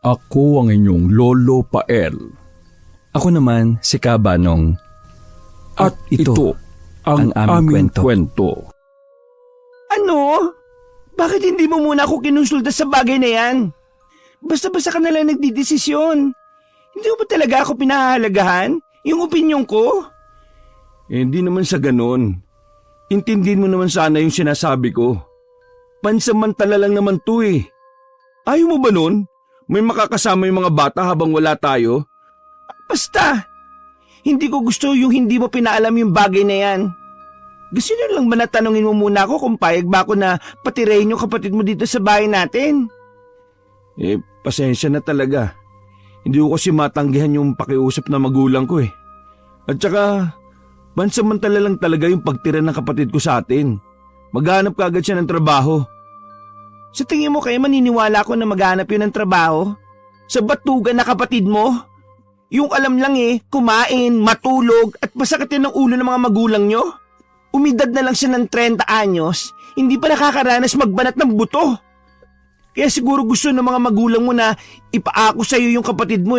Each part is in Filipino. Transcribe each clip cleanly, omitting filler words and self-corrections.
Ako ang inyong Lolo Pael. Ako naman si Kabanong. At ito ang aming kwento. Ano? Bakit hindi mo muna ako kinonsulta sa bagay na yan? Basta-basta ka nalang nagdidesisyon. Hindi mo ba talaga ako pinahahalagahan? Yung opinyon ko? Hindi naman sa ganon. Intindihin mo naman sana yung sinasabi ko. Pansamantala lang naman to eh. Ayaw mo ba nun? May makakasama yung mga bata habang wala tayo? Basta! Hindi ko gusto yung hindi mo pinaalam yung bagay na yan. Gusto nyo lang ba natanungin mo muna ako kung payag ba ako na patirahin yung kapatid mo dito sa bahay natin? Pasensya na talaga. Hindi ko kasi matanggihan yung pakiusap na magulang ko eh. At saka, pansamantala lang talaga yung pagtira ng kapatid ko sa atin. Maghanap ka agad siya ng trabaho. Sa tingin mo kaya maniniwala ko na maghanap yun ng trabaho? Sa batugan na kapatid mo? Yung alam lang kumain, matulog at masakit ng ulo ng mga magulang nyo? Umidad na lang siya ng 30 anyos, hindi pa nakakaranas magbanat ng buto. Kaya siguro gusto ng mga magulang mo na ipaako sa iyo yung kapatid mo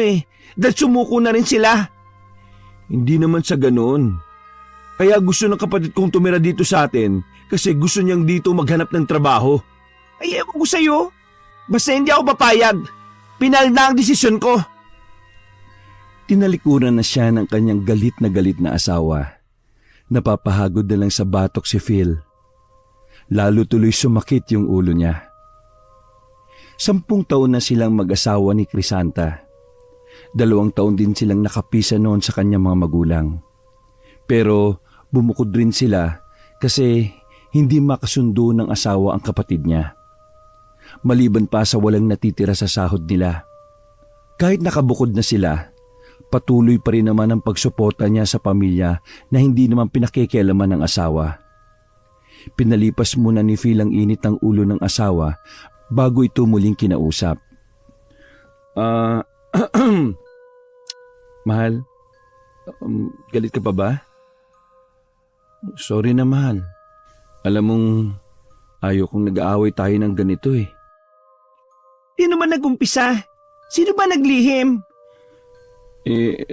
dahil sumuko na rin sila. Hindi naman sa ganon. Kaya gusto ng kapatid kong tumira dito sa atin kasi gusto niyang dito maghanap ng trabaho. Ay, ewan ko sa'yo. Basta hindi ako papayag. Pinal na ang desisyon ko. Tinalikuran na siya ng kanyang galit na asawa. Napapahagod na lang sa batok si Phil. Lalo tuloy sumakit yung ulo niya. 10 taon na silang mag-asawa ni Crisanta. 2 taon din silang nakapisa noon sa kanyang mga magulang. Pero bumukod rin sila kasi hindi makasundo ng asawa ang kapatid niya. Maliban pa sa walang natitira sa sahod nila. Kahit nakabukod na sila, patuloy pa rin naman ang pagsuporta niya sa pamilya na hindi naman pinakikialaman ng asawa. Pinalipas muna ni Phil ang init ng ulo ng asawa bago ito muling kinausap. Mahal, galit ka pa ba? Sorry na mahal. Alam mong ayaw kong nag-aaway tayo ng ganito eh. Sino ba nag-umpisa? Sino ba naglihim?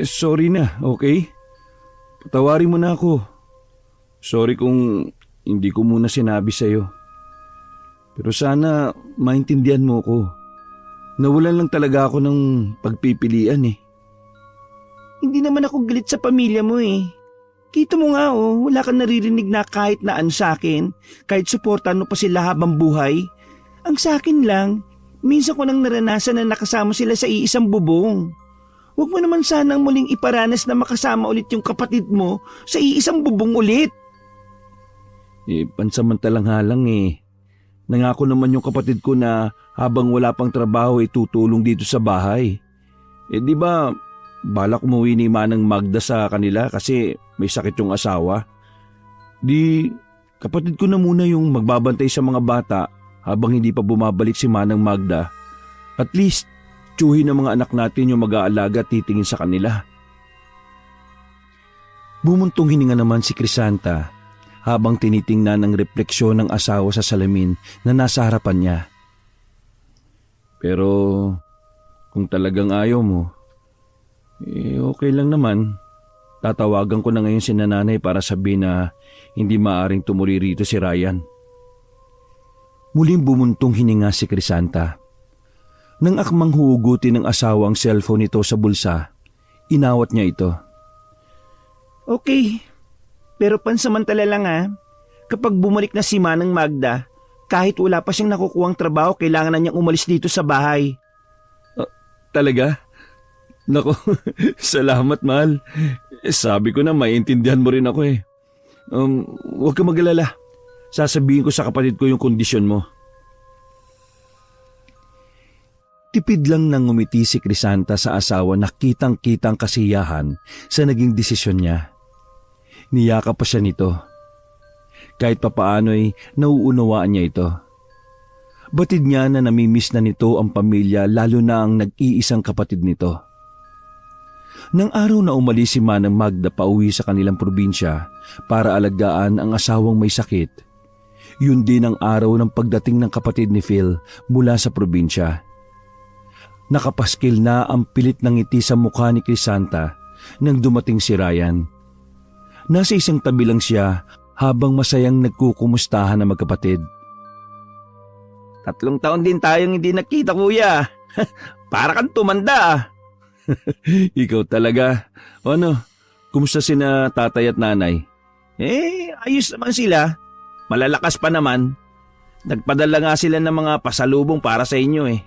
Sorry na, okay? Patawarin mo na ako. Sorry kung hindi ko muna sinabi sa'yo. Pero sana maintindihan mo ko. Nawalan lang talaga ako ng pagpipilian eh. Hindi naman ako galit sa pamilya mo eh. Kita mo nga wala kang naririnig na kahit na ano sa akin, kahit suportan mo pa sila habang buhay. Ang sa akin lang, minsan ko nang naranasan na nakasama sila sa iisang bubong. Huwag mo naman sanang muling iparanas na makasama ulit yung kapatid mo sa iisang bubong ulit. Pansamantalang halang eh. Nangako naman yung kapatid ko na habang wala pang trabaho tutulong dito sa bahay. Di ba, balak umuwi ni Manang Magda sa kanila kasi may sakit yung asawa. Di, kapatid ko na muna yung magbabantay sa mga bata habang hindi pa bumabalik si Manang Magda. At least, tiyuhin ng mga anak natin yung mag-aalaga at titingin sa kanila. Bumuntong hininga naman si Crisanta habang tinitingnan ang refleksyon ng asawa sa salamin na nasa harapan niya. Pero kung talagang ayaw mo, okay lang naman. Tatawagan ko na ngayon si nanay para sabihin na hindi maaring tumuli rito si Ryan. Muling bumuntong hininga si Crisanta. Nang akmang hugutin ng asawa ang cellphone nito sa bulsa, inawat niya ito. Okay, pero pansamantala lang Kapag bumalik na si Manang Magda, kahit wala pa siyang nakukuhang trabaho, kailangan na niyang umalis dito sa bahay. Talaga? Nako, salamat mahal. Sabi ko na maiintindihan mo rin ako eh. Huwag ka mag-alala. Sasabihin ko sa kapatid ko yung kondisyon mo. Tipid lang nang ngumiti si Crisanta sa asawa na kitang-kitang kasiyahan sa naging desisyon niya. Niyakap pa siya nito. Kahit papaano'y nauunawaan niya ito. Batid niya na namimiss na nito ang pamilya lalo na ang nag-iisang kapatid nito. Nang araw na umalis si Manang Magda pauwi sa kanilang probinsya para alagaan ang asawang may sakit, yun din ang araw ng pagdating ng kapatid ni Phil mula sa probinsya. Nakapaskil na ang pilit ng ngiti sa mukha ni Crisanta nang dumating si Ryan. Nasa isang tabi lang siya habang masayang nagkukumustahan na magkapatid. 3 taon din tayong hindi nakita, kuya. Para kang tumanda. Ikaw talaga. Ano, kumusta sina tatay at nanay? Ayos naman sila. Malalakas pa naman. Nagpadala nga sila ng mga pasalubong para sa inyo eh.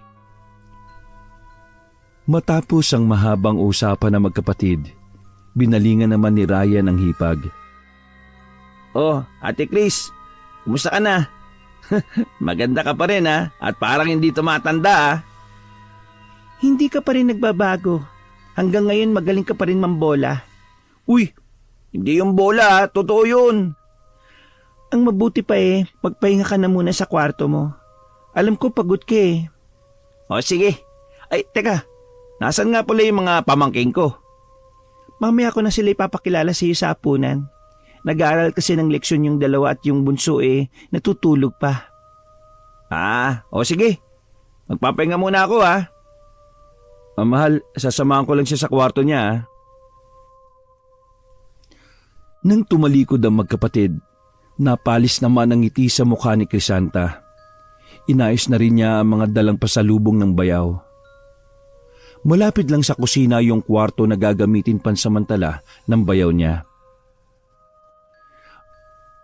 Matapos ang mahabang usapan ng magkapatid, binalingan naman ni Ryan ang hipag. Oh, Ate Chris, kumusta ka na? Maganda ka pa rin ha, at parang hindi tumatanda ha. Hindi ka pa rin nagbabago. Hanggang ngayon magaling ka pa rin mambola. Uy, hindi yung bola ha, totoo yun. Ang mabuti pa magpahinga ka na muna sa kwarto mo. Alam ko pagod ka eh. O sige. Ay, teka. Nasaan nga pala yung mga pamangking ko? Mamaya ko na sila ipapakilala sa iyo sa hapunan. Nag-aaral kasi ng leksyon yung dalawa at yung bunso natutulog pa. O sige. Magpapahinga muna ako ha. Mahal, sasamahan ko lang siya sa kwarto niya ha. Nang tumalikod ang magkapatid, napalis naman ang ngiti sa mukha ni Crisanta. Inayos na rin niya ang mga dalang pasalubong ng bayaw. Malapit lang sa kusina yung kwarto na gagamitin pansamantala ng bayaw niya.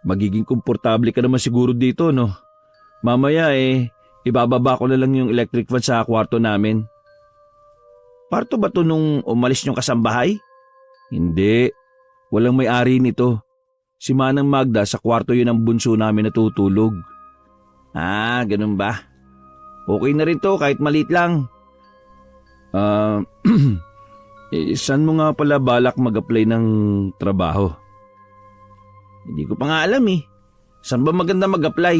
Magiging komportable ka naman siguro dito, no? Mamaya ibababa ko na lang yung electric fan sa kwarto namin. Parto ba to nung umalis niyong kasambahay? Hindi. Walang may-ari nito. Si Manang Magda sa kwarto yun ang bunso namin natutulog. Ganun ba? Okay na rin to kahit maliit lang. Saan mo nga pala balak mag-apply ng trabaho? Hindi ko pa nga alam eh. Saan ba maganda mag-apply?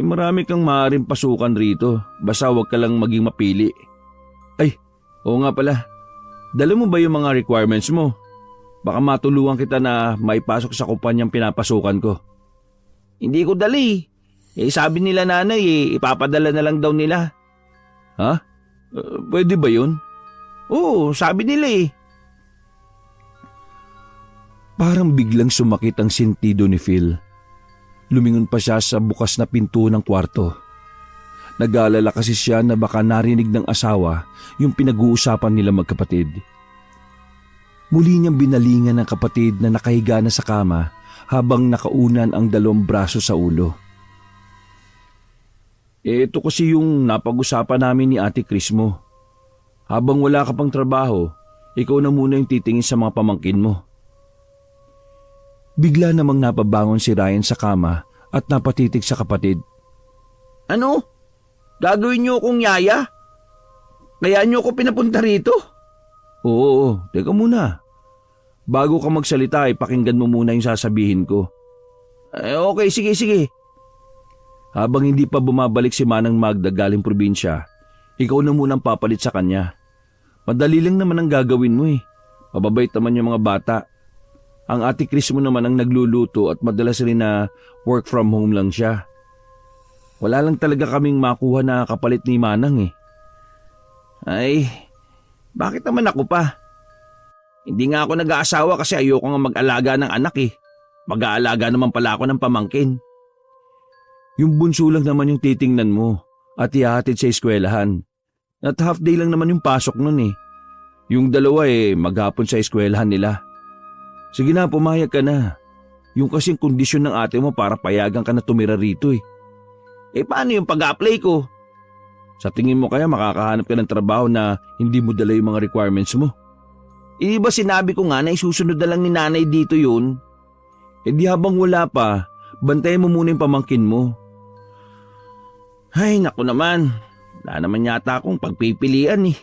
Marami kang maaaring pasukan rito. Basta huwag ka lang maging mapili. Ay, oo nga pala. Dala mo ba yung mga requirements mo? Baka matulungan kita na maipasok sa kumpanyang pinapasukan ko. Hindi ko dala eh. Sabi nila nanay ipapadala na lang daw nila. Ha? Pwede ba yun? Oo, sabi nila eh. Parang biglang sumakit ang sentido ni Phil. Lumingon pa siya sa bukas na pinto ng kwarto. Nag-aalala kasi siya na baka narinig ng asawa yung pinag-uusapan nila magkapatid. Muli niyang binalingan ng kapatid na nakahiga na sa kama habang nakaunan ang 2 braso sa ulo. Ito kasi yung napag-usapan namin ni Ate Chris mo. Habang wala ka pang trabaho, ikaw na muna yung titingin sa mga pamangkin mo. Bigla namang napabangon si Ryan sa kama at napatitig sa kapatid. Ano? Gagawin niyo akong yaya? Kaya niyo ako pinapunta rito? Oo, teka muna. Bago ka magsalita, pakinggan mo muna yung sasabihin ko. Okay, sige. Habang hindi pa bumabalik si Manang Magda galing probinsya, ikaw na munang papalit sa kanya. Madali lang naman ang gagawin mo eh. Mababait naman yung mga bata. Ang Ate Chris mo naman ang nagluluto at madalas rin na work from home lang siya. Wala lang talaga kaming makuha na kapalit ni Manang eh. Ay, bakit naman ako pa? Hindi nga ako nag-aasawa kasi ayoko nga mag-alaga ng anak eh. Mag-aalaga naman pala ako ng pamangkin. Yung bunso lang naman yung titingnan mo at ihahatid sa eskwelahan. At half day lang naman yung pasok nun eh. Yung dalawa maghapon sa eskwelahan nila. Sige na, pumayag ka na. Yung kasing kondisyon ng ate mo para payagan ka na tumira rito eh. Paano yung pag-apply ko? Sa tingin mo kaya makakahanap ka ng trabaho na hindi mo dala yung mga requirements mo? Di ba sinabi ko nga na isusunod na lang ni nanay dito yun? Di habang wala pa, bantayan mo muna yung pamangkin mo. Ay, naku naman. Wala naman yata akong pagpipilian eh.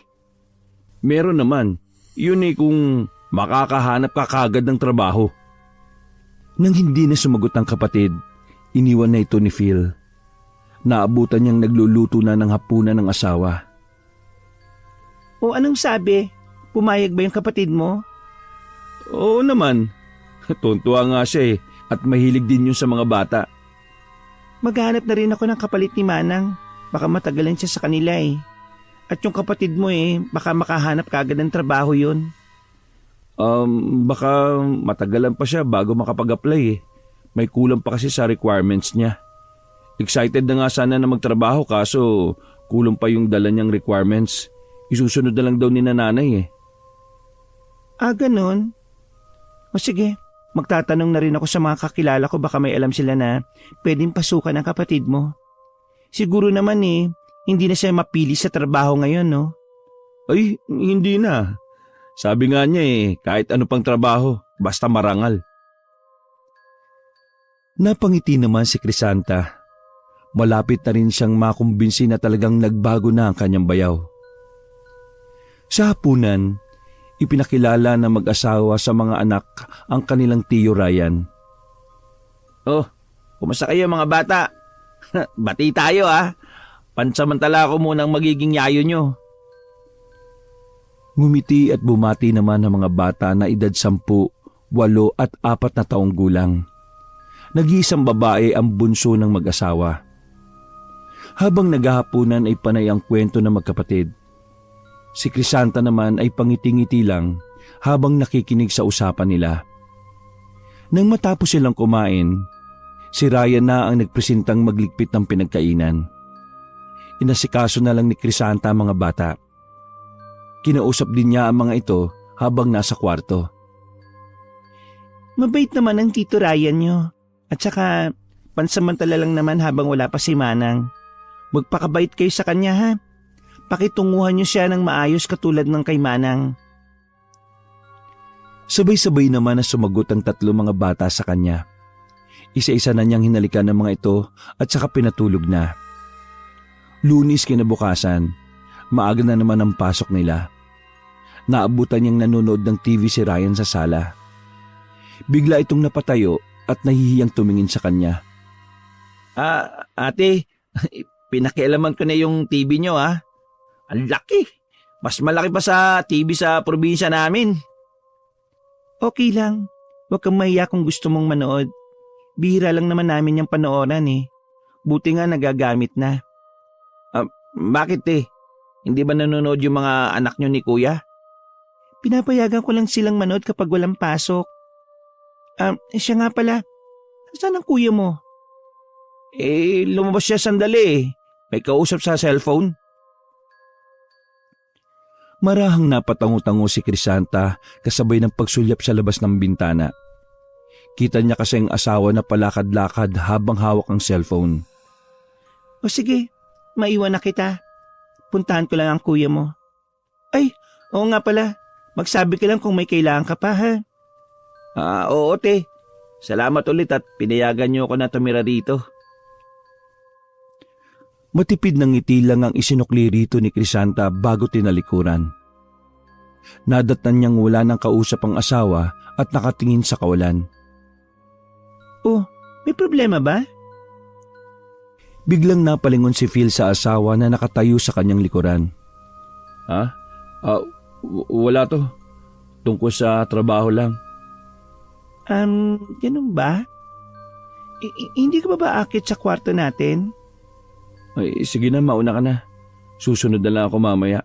Meron naman. Yun kung makakahanap ka kagad ng trabaho. Nang hindi na sumagot ang kapatid, iniwan na ito ni Phil. Naabutan niyang nagluluto na ng hapunan ng asawa. O anong sabi? Pumayag ba yung kapatid mo? Oo naman. Tuntua nga siya at mahilig din yun sa mga bata. Maghanap na rin ako ng kapalit ni Manang. Baka matagalan siya sa kanila eh. At yung kapatid mo baka makahanap kagad ng trabaho yun. Baka matagalan pa siya bago makapag-apply eh. May kulang pa kasi sa requirements niya. Excited na nga sana na magtrabaho kaso kulang pa yung dala niyang requirements. Isusunod na lang daw ni nanay eh. Ganon? O sige, magtatanong na rin ako sa mga kakilala ko baka may alam sila na pwedeng pasukan ang kapatid mo. Siguro naman hindi na siya mapili sa trabaho ngayon, no? Ay, hindi na. Sabi nga niya kahit ano pang trabaho, basta marangal. Napangiti naman si Crisanta. Malapit na rin siyang makumbinsi na talagang nagbago na ang kanyang bayaw. Sa hapunan, ipinakilala ng mag-asawa sa mga anak ang kanilang tiyo Ryan. Oh, kumusta kayo mga bata? Bati tayo Pansamantala ako munang magiging yayo nyo. Ngumiti at bumati naman ang mga bata na edad 10, 8 at 4 na taong gulang. Nag-iisang babae ang bunso ng mag-asawa. Habang naghahapunan ay panay ang kwento ng magkapatid. Si Crisanta naman ay pangiti-ngiti lang habang nakikinig sa usapan nila. Nang matapos silang kumain, si Ryan na ang nagpresentang magligpit ng pinagkainan. Inasikaso na lang ni Crisanta ang mga bata. Kinausap din niya ang mga ito habang nasa kwarto. Mabait naman ang Tito Ryan nyo. At saka, pansamantala lang naman habang wala pa si Manang. Magpakabait kayo sa kanya ha. Pakitunguhan nyo siya ng maayos katulad ng kay Manang. Sabay-sabay naman na sumagot ang 3 mga bata sa kanya. Isa-isa na niyang hinalikan ng mga ito at saka pinatulog na. Lunes kinabukasan, maaga na naman ang pasok nila. Naabutan niyang nanonood ng TV si Ryan sa sala. Bigla itong napatayo at nahihiyang tumingin sa kanya. Ate, pinakialaman ko na yung TV nyo Ang laki. Mas malaki pa sa TV sa probinsya namin. Okay lang. Huwag kang mahiya kung gusto mong manood. Bihira lang naman namin yung panooran Buti nga nagagamit na. Bakit Hindi ba nanonood yung mga anak nyo ni Kuya? Pinapayagan ko lang silang manood kapag walang pasok. Siya nga pala. Saan ang kuya mo? Lumabas siya sandali May kausap sa cellphone. Marahang napatango-tango si Crisanta kasabay ng pagsulyap sa labas ng bintana. Kita niya kasi ang asawa na palakad-lakad habang hawak ang cellphone. O sige, maiwan na kita. Puntahan ko lang ang kuya mo. Ay, oo nga pala. Magsabi ka lang kung may kailangan ka pa ha. Oo te. Salamat ulit at pinayagan niyo ako na tumira rito. Matipid ng ngiti lang ang isinukli rito ni Crisanta bago tinalikuran. Nadatnan niyang wala ng kausap ang asawa at nakatingin sa kawalan. Oh, may problema ba? Biglang napalingon si Phil sa asawa na nakatayo sa kanyang likuran. Wala to. Tungkol sa trabaho lang. Ganun ba? Hindi ka ba aakit sa kwarto natin? Ay, sige na, mauna ka na. Susunod na lang ako mamaya.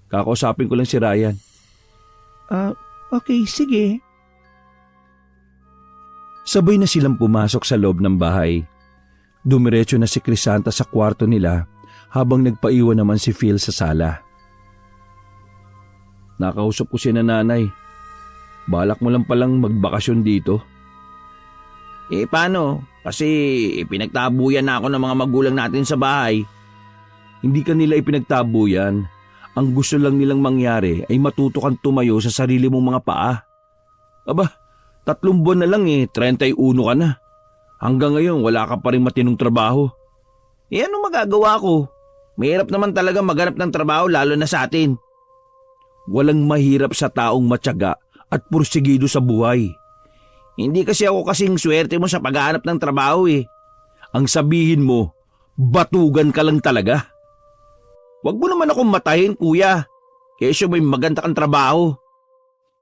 Kakausapin ko lang si Ryan. Okay, sige. Sabay na silang pumasok sa loob ng bahay. Dumiretso na si Crisanta sa kwarto nila habang nagpaiwan naman si Phil sa sala. Nakausap ko si nanay. Balak mo lang palang magbakasyon dito. Paano? Kasi pinagtabuyan na ako ng mga magulang natin sa bahay. Hindi ka nila ipinagtabuyan. Ang gusto lang nilang mangyari ay matuto kang tumayo sa sarili mong mga paa. Aba, 3 buwan na lang 31 ka na. Hanggang ngayon wala ka pa rin matinong trabaho. Ano magagawa ko? Mahirap naman talaga maghanap ng trabaho lalo na sa atin. Walang mahirap sa taong matyaga at pursigido sa buhay. Hindi kasi ako kasing swerte mo sa paghahanap ng trabaho Ang sabihin mo, batugan ka lang talaga. Huwag mo naman akong matahin, kuya. Kesyo may maganda kang trabaho.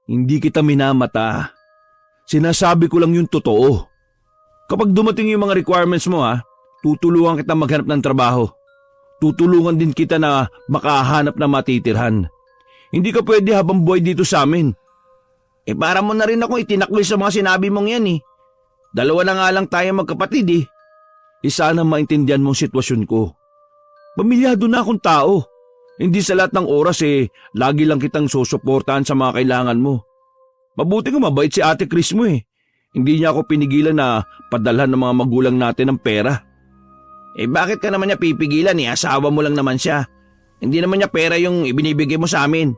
Hindi kita minamata. Sinasabi ko lang yung totoo. Kapag dumating yung mga requirements mo tutulungan kita maghanap ng trabaho. tutulungan din kita na makahanap na matitirhan. Hindi ka pwede habang buhay dito sa amin. Para mo na rin akong itinakloy sa mga sinabi mong yan eh. Dalawa na nga lang tayo magkapatid eh. Sana maintindihan mong sitwasyon ko. Pamilyado na akong tao. Hindi sa lahat ng oras lagi lang kitang susuportahan sa mga kailangan mo. Mabuti nga mabait si Ate Chris mo eh. Hindi niya ako pinigilan na padalhan ng mga magulang natin ng pera. Bakit ka naman niya pipigilan eh? Asawa mo lang naman siya. Hindi naman niya pera yung ibinibigay mo sa amin.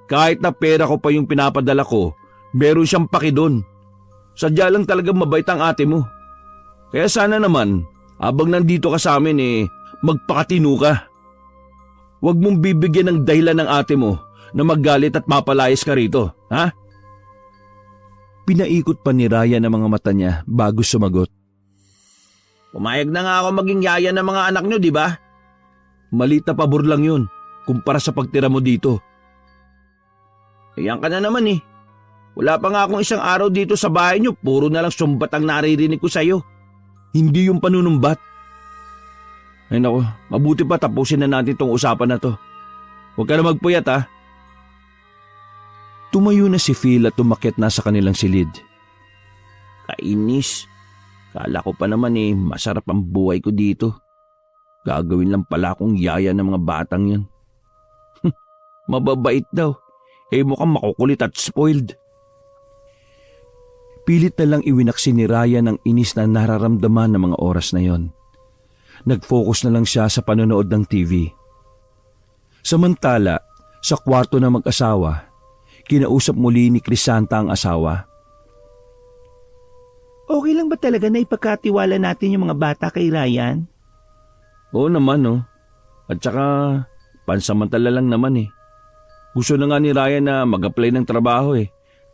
Kahit na pera ko pa yung pinapadala ko, meron siyang paki doon. Sadya lang talagang mabait ang ate mo. Kaya sana naman, habang nandito ka sa amin magpakatino ka. Huwag mong bibigyan ng dahilan ng ate mo na maggalit at mapalayas ka rito, ha? Pinaikot pa ni Ryan ang mga mata niya bago sumagot. Pumayag na nga ako maging yaya ng mga anak niyo, di ba? Maliit na pabor lang yun kumpara sa pagtira mo dito. Yan ka na naman eh. Wala pa nga akong isang araw dito sa bahay niyo, puro na lang sumbat ang naririnig ko sa'yo. Hindi yung panunumbat. Ay nako, mabuti pa tapusin na natin tong usapan na to. Huwag ka na magpuyat ha. Tumayo na si Phil at tumakyat na sa kanilang silid. Kainis. Kala ko pa naman masarap ang buhay ko dito. Gagawin lang pala akong yaya ng mga batang yan. Mababait daw. Mukhang makukulit at spoiled. Pilit na lang iwinaksi ni Ryan ang inis na nararamdaman ng mga oras na yon. Nag-focus na lang siya sa panonood ng TV. Samantala, sa kwarto ng mag-asawa, kinausap muli ni Crisanta ang asawa. Okay lang ba talaga na ipagkatiwala natin yung mga bata kay Ryan? Oo naman At saka pansamantala lang naman Gusto na nga ni Ryan na mag-apply ng trabaho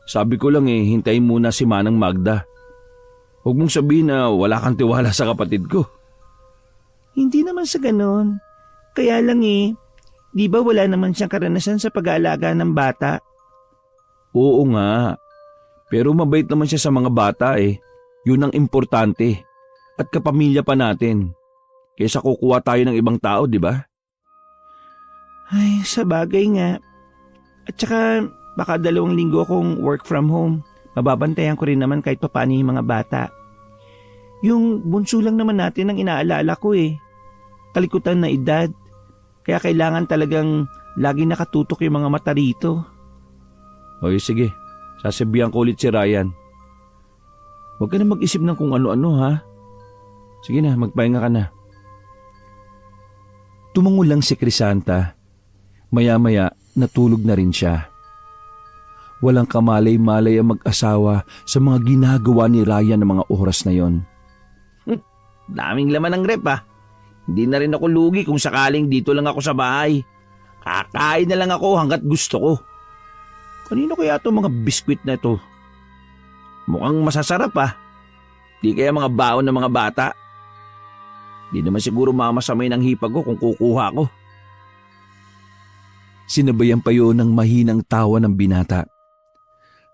Sabi ko lang hintayin muna si Manang Magda. Huwag mong sabihin na wala kang tiwala sa kapatid ko. Hindi naman sa ganon. Kaya lang di ba wala naman siyang karanasan sa pag-aalaga ng bata? Oo nga. Pero mabait naman siya sa mga bata Yun ang importante. At kapamilya pa natin. Kaysa kukuha tayo ng ibang tao, di ba? Ay, sa bagay nga. At saka baka 2 linggo akong work from home. Mababantayan ko rin naman kahit papaano yung mga bata. Yung bunso lang naman natin ang inaalala ko Kalikutan na edad. Kaya kailangan talagang lagi nakatutok yung mga mata rito. Oy, sige. Sasabihan ko ulit si Ryan. Huwag ka na mag-isip ng kung ano-ano ha. Sige na, magpahinga ka na. Tumango lang si Crisanta. Maya-maya natulog na rin siya. Walang kamalay-malay ang mag-asawa sa mga ginagawa ni Ryan ng mga oras na yon. Daming laman ng rep Hindi na rin ako lugi kung sakaling dito lang ako sa bahay. Kakain na lang ako hanggat gusto ko. Kanino kaya itong mga biskwit na ito? Mukhang masasarap Di kaya mga baon ng mga bata? Di naman siguro mamasamay ng hipag ko kung kukuha ko. Sinabayan pa yun ng mahinang tawa ng binata.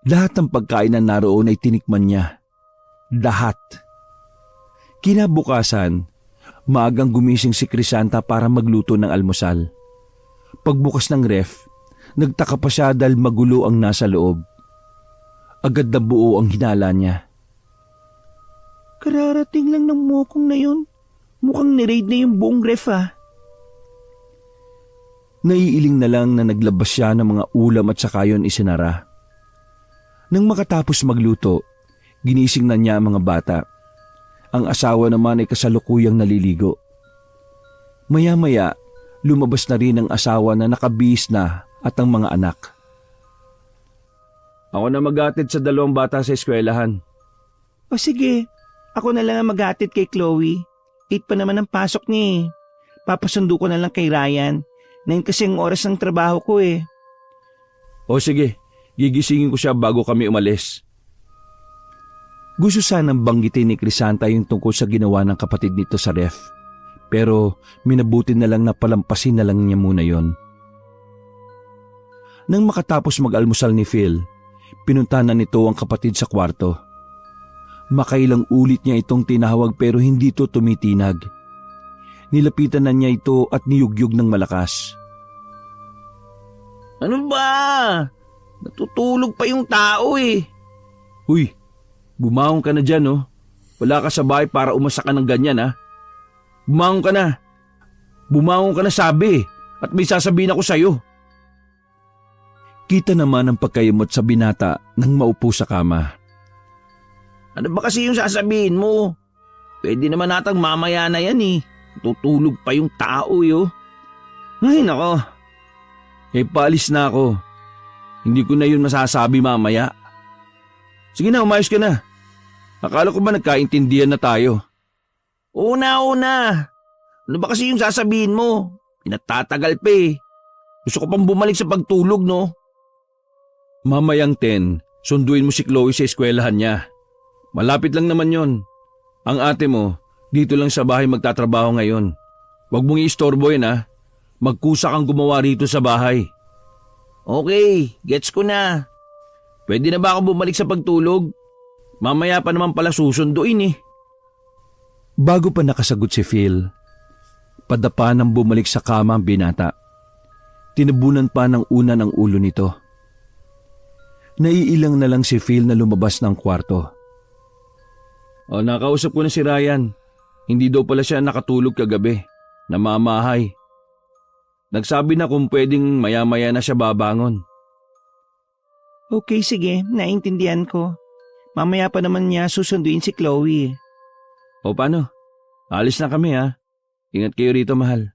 Lahat ng pagkain na naroon ay tinikman niya. Lahat. Kinabukasan, maagang gumising si Crisanta para magluto ng almusal. Pagbukas ng ref, nagtaka pa siya dahil magulo ang nasa loob. Agad na buo ang hinala niya. Kararating lang ng mokong na yun. Mukhang niraid na yung buong ref Naiiling na lang na naglabas siya ng mga ulam at saka yun isinara. Nang makatapos magluto, ginising na niya ang mga bata. Ang asawa naman ay kasalukuyang naliligo. Maya-maya, lumabas na rin ang asawa na nakabihis na at ang mga anak. Ako na maghatid sa 2 bata sa eskwelahan. O sige, ako na lang ang maghatid kay Chloe. 8 pa naman ang pasok niya Papasundo ko na lang kay Ryan. 9 kasi ang oras ng trabaho ko O sige, gigisingin ko siya bago kami umalis. Gusto sanang banggitin ni Crisanta yung tungkol sa ginawa ng kapatid nito sa ref. Pero minabuti na lang na palampasin na lang niya muna yon. Nang makatapos mag-almusal ni Phil, pinunta na nito ang kapatid sa kwarto. Makailang ulit niya itong tinawag pero hindi ito tumitinag. Nilapitan na niya ito at niyugyug ng malakas. Ano ba? Natutulog pa yung tao eh. Uy, bumangon ka na dyan oh. Wala ka sa bahay para umasa ka ng ganyan ha. Bumangon ka na. Bumangon ka na sabi at may sasabihin ako sa'yo. Kita naman ang pagkayamot sa binata nang maupo sa kama. Ano ba kasi yung sasabihin mo? Pwede naman natang mamaya na yan eh. Tutulog pa yung tao yo. Ay nako. Paalis na ako. Hindi ko na yun masasabi mamaya. Sige na, umayos ka na. Akala ko ba nagkaintindihan na tayo? Una. Ano ba kasi yung sasabihin mo? Pinatatagal pa eh. Gusto ko pang bumalik sa pagtulog no? Mamayang 10, sunduin mo si Chloe sa eskwelahan niya. Malapit lang naman yon. Ang ate mo, dito lang sa bahay magtatrabaho ngayon. Huwag mong i-istorbo yun ha. Magkusa kang gumawa rito sa bahay. Okay, gets ko na. Pwede na ba ako bumalik sa pagtulog? Mamaya pa naman pala susunduin eh. Bago pa nakasagot si Phil, padapa nang bumalik sa kama ang binata. Tinabunan pa ng una ng ulo nito. Naiilang na lang si Phil na lumabas ng kwarto. Nakausap ko na si Ryan. Hindi daw pala siya nakatulog kagabi. Namamahay. Nagsabi na kung pwedeng maya-maya na siya babangon. Okay, sige. Naintindihan ko. Mamaya pa naman niya susunduin si Chloe. O paano? Alis na kami ha. Ingat kayo rito, mahal.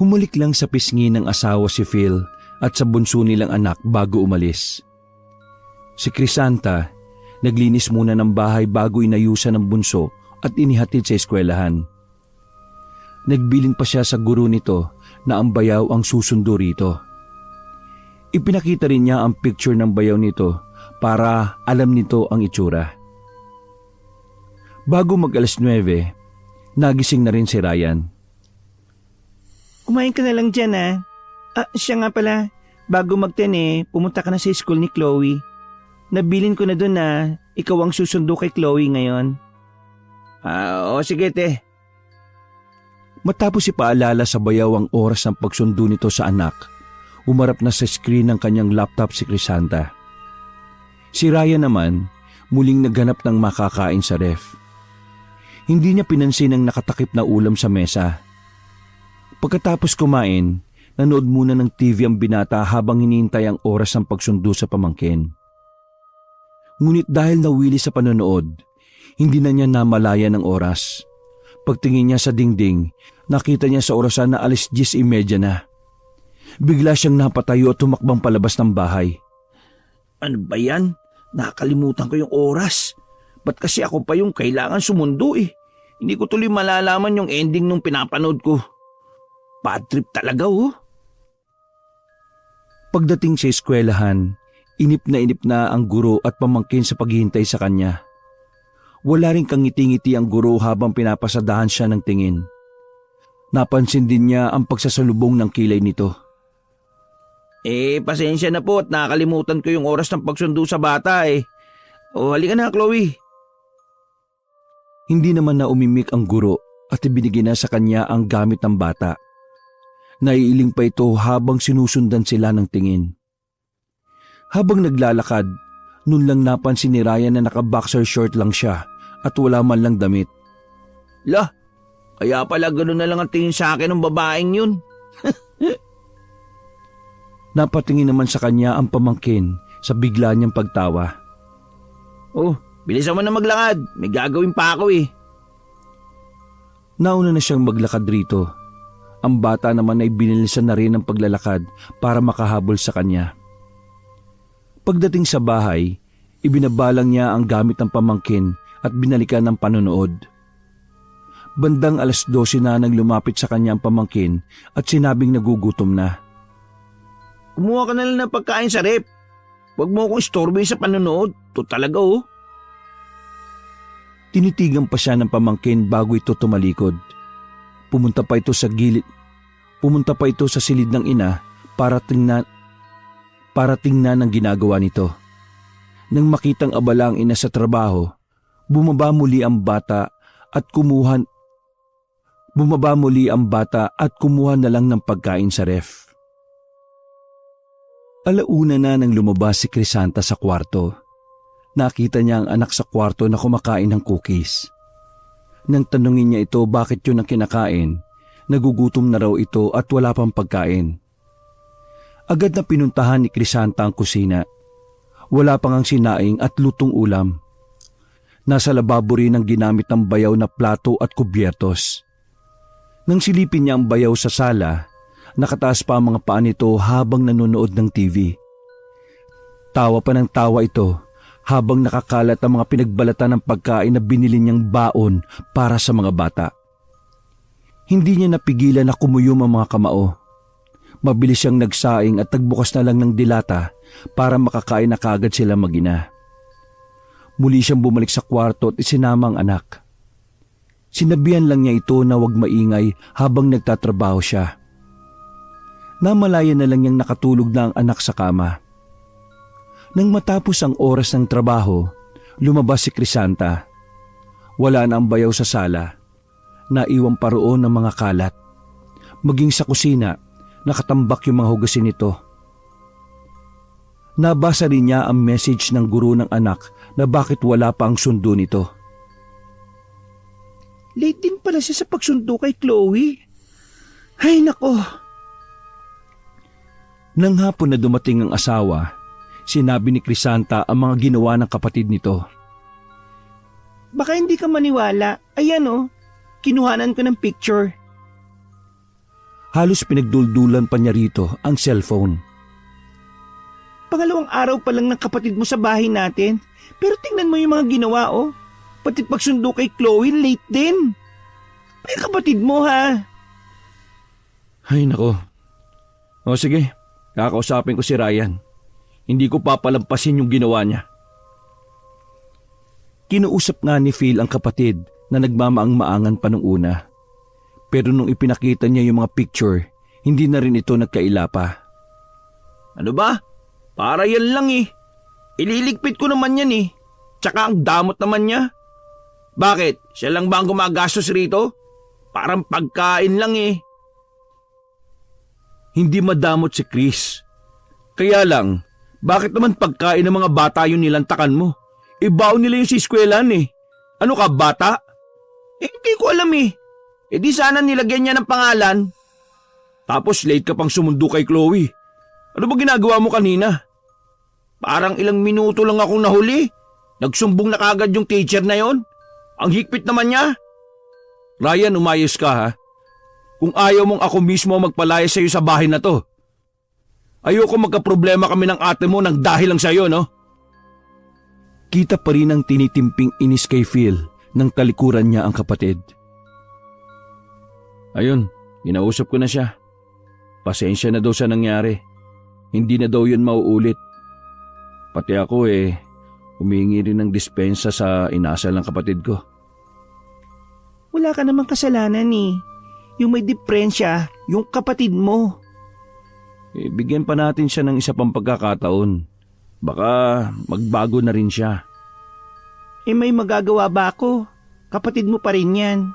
Humalik lang sa pisngi ng asawa si Phil at sa bunso nilang anak bago umalis. Si Crisanta, naglinis muna ng bahay bago inayusan ng bunso at inihatid sa eskwelahan. Nagbilin pa siya sa guro nito na ang bayaw ang susundo rito. Ipinakita rin niya ang picture ng bayaw nito para alam nito ang itsura. Bago mag-alas 9, nagising na rin si Ryan. Kumain ka na lang dyan ah. Siya nga pala, bago mag-10 pumunta ka na sa school ni Chloe. Nabilin ko na dun na ikaw ang susundo kay Chloe ngayon. Oo sige te. Matapos ipaalala sa bayaw ang oras ng pagsundo nito sa anak, umarap na sa screen ng kanyang laptop si Crisanta. Si Ryan naman, muling naghanap ng makakain sa ref. Hindi niya pinansin ang nakatakip na ulam sa mesa. Pagkatapos kumain, nanood muna ng TV ang binata habang hinihintay ang oras ng pagsundo sa pamangkin. Ngunit dahil nawili sa panonood, hindi na niya namalayan ang oras. Pagtingin niya sa dingding, nakita niya sa orasan na 10:30 na. Bigla siyang napatayo at tumakbang palabas ng bahay. Ano ba yan? Nakalimutan ko yung oras. Ba't kasi ako pa yung kailangan sumundo eh? Hindi ko tuloy malalaman yung ending nung pinapanood ko. Bad trip talaga oh. Pagdating sa eskwelahan, inip na ang guro at pamangkin sa paghihintay sa kanya. Wala rin kang ngiti-ngiti ang guro habang pinapasadahan siya ng tingin. Napansin din niya ang pagsasalubong ng kilay nito. Pasensya na po at nakalimutan ko yung oras ng pagsundo sa bata eh. Halika na Chloe. Hindi naman na umimik ang guro at ibinigay na sa kanya ang gamit ng bata. Naiiling pa ito habang sinusundan sila ng tingin. Habang naglalakad, nun lang napansin ni Ryan na naka-boxer short lang siya at wala man lang damit. Lah, kaya pala gano'n na lang ang tingin sa akin ng babaeng yun. Napatingin naman sa kanya ang pamangkin sa bigla niyang pagtawa. Bilisan mo na maglakad. May gagawin pa ako eh. Nauna na siyang maglakad rito. Ang bata naman ay binilisan na rin ang paglalakad para makahabol sa kanya. Pagdating sa bahay, ibinabalang niya ang gamit ng pamangkin at binalikan ng panonood. Bandang 12:00 na nang lumapit sa kanya ang pamangkin at sinabing nagugutom na. Kumuha ka na lang ng pagkain sa rep. Huwag mo akong istorbohin sa panonood. Ito talaga oh. Tinitigan pa siya ng pamangkin bago ito tumalikod. Pumunta pa ito sa silid ng ina para tingnan ang ginagawa nito. Nang makitang abala ang ina sa trabaho, bumaba muli ang bata at bumaba muli ang bata at kumuha na lang ng pagkain sa ref. Alauna na nang lumabas si Crisanta sa kwarto. Nakita niya ang anak sa kwarto na kumakain ng cookies. Nang tanungin niya ito bakit yun ang kinakain, nagugutom na raw ito at wala pang pagkain. Agad na pinuntahan ni Crisanta ang kusina. Wala pang ang sinaing at lutong ulam. Nasa lababo rin ang ginamit ng bayaw na plato at kubyertos. Nang silipin niya ang bayaw sa sala, nakataas pa ang mga paa nito habang nanonood ng TV. Tawa pa ng tawa ito habang nakakalat ang mga pinagbalatan ng pagkain na binili niyang baon para sa mga bata. Hindi niya napigilan na kumuyom ang mga kamao. Mabilis siyang nagsaing at nagbukas na lang ng dilata para makakain na kaagad sila mag-ina. Muli siyang bumalik sa kwarto at isinama ang anak. Sinabihan lang niya ito na huwag maingay habang nagtatrabaho siya. Namalaya na lang niyang nakatulog na ang anak sa kama. Nang matapos ang oras ng trabaho, lumabas si Crisanta. Wala na ang bayaw sa sala. Naiwan pa roon ang mga kalat. Maging sa kusina, nakatambak yung mga hugasin nito. Nabasa rin niya ang message ng guro ng anak na bakit wala pa ang sundo nito. Late din pala siya sa pagsundo kay Chloe. Ay nako. Nang hapon na dumating ang asawa, sinabi ni Crisanta ang mga ginawa ng kapatid nito. Baka hindi ka maniwala. Ayan oh, kinuhanan ko ng picture. Halos pinagduldulan pa niya rito ang cellphone. Pangalawang araw pa lang ng kapatid mo sa bahay natin. Pero tingnan mo yung mga ginawa oh. Pati pagsundo kay Chloe, late din. Ay kapatid mo ha. Ay nako. O sige, kakausapin ko si Ryan. Hindi ko papalampasin yung ginawa niya. Kinuusap nga ni Phil ang kapatid na nagmamaang-maangan pa nung una. Pero nung ipinakita niya yung mga picture, hindi na rin ito nagkaila pa. Ano ba? Para yan lang eh. Ililigpit ko naman yan eh. Tsaka ang damot naman niya. Bakit? Siya lang ba ang gumagastos rito? Parang pagkain lang eh. Hindi madamot si Chris. Kaya lang, bakit naman pagkain ng mga bata yung nilantakan mo? Ibaon nila yung sa eskwelahan eh. Ano ka, bata? Hindi ko alam eh. Di sana nilagyan niya ng pangalan. Tapos late ka pang sumundo kay Chloe. Ano ba ginagawa mo kanina? Parang ilang minuto lang akong nahuli. Nagsumbong na kagad yung teacher na yon. Ang higpit naman niya. Ryan, umayos ka ha. Kung ayaw mong ako mismo magpalaya sa iyo sa bahay na to. Ayoko magkaproblema kami ng ate mo nang dahil lang sa iyo, no? Kita pa rin ang tinitimping inis kay Phil nang talikuran niya ang kapatid. Ayun, inausap ko na siya. Pasensya na daw sa nangyari. Hindi na daw yun mauulit. Pati ako humingi rin ng dispensa sa inasal ng kapatid ko. Wala ka namang kasalanan eh. Yung may diferensya, yung kapatid mo. Bigyan pa natin siya ng isa pang pagkakataon. Baka magbago na rin siya. May magagawa ba ako? Kapatid mo pa rin yan.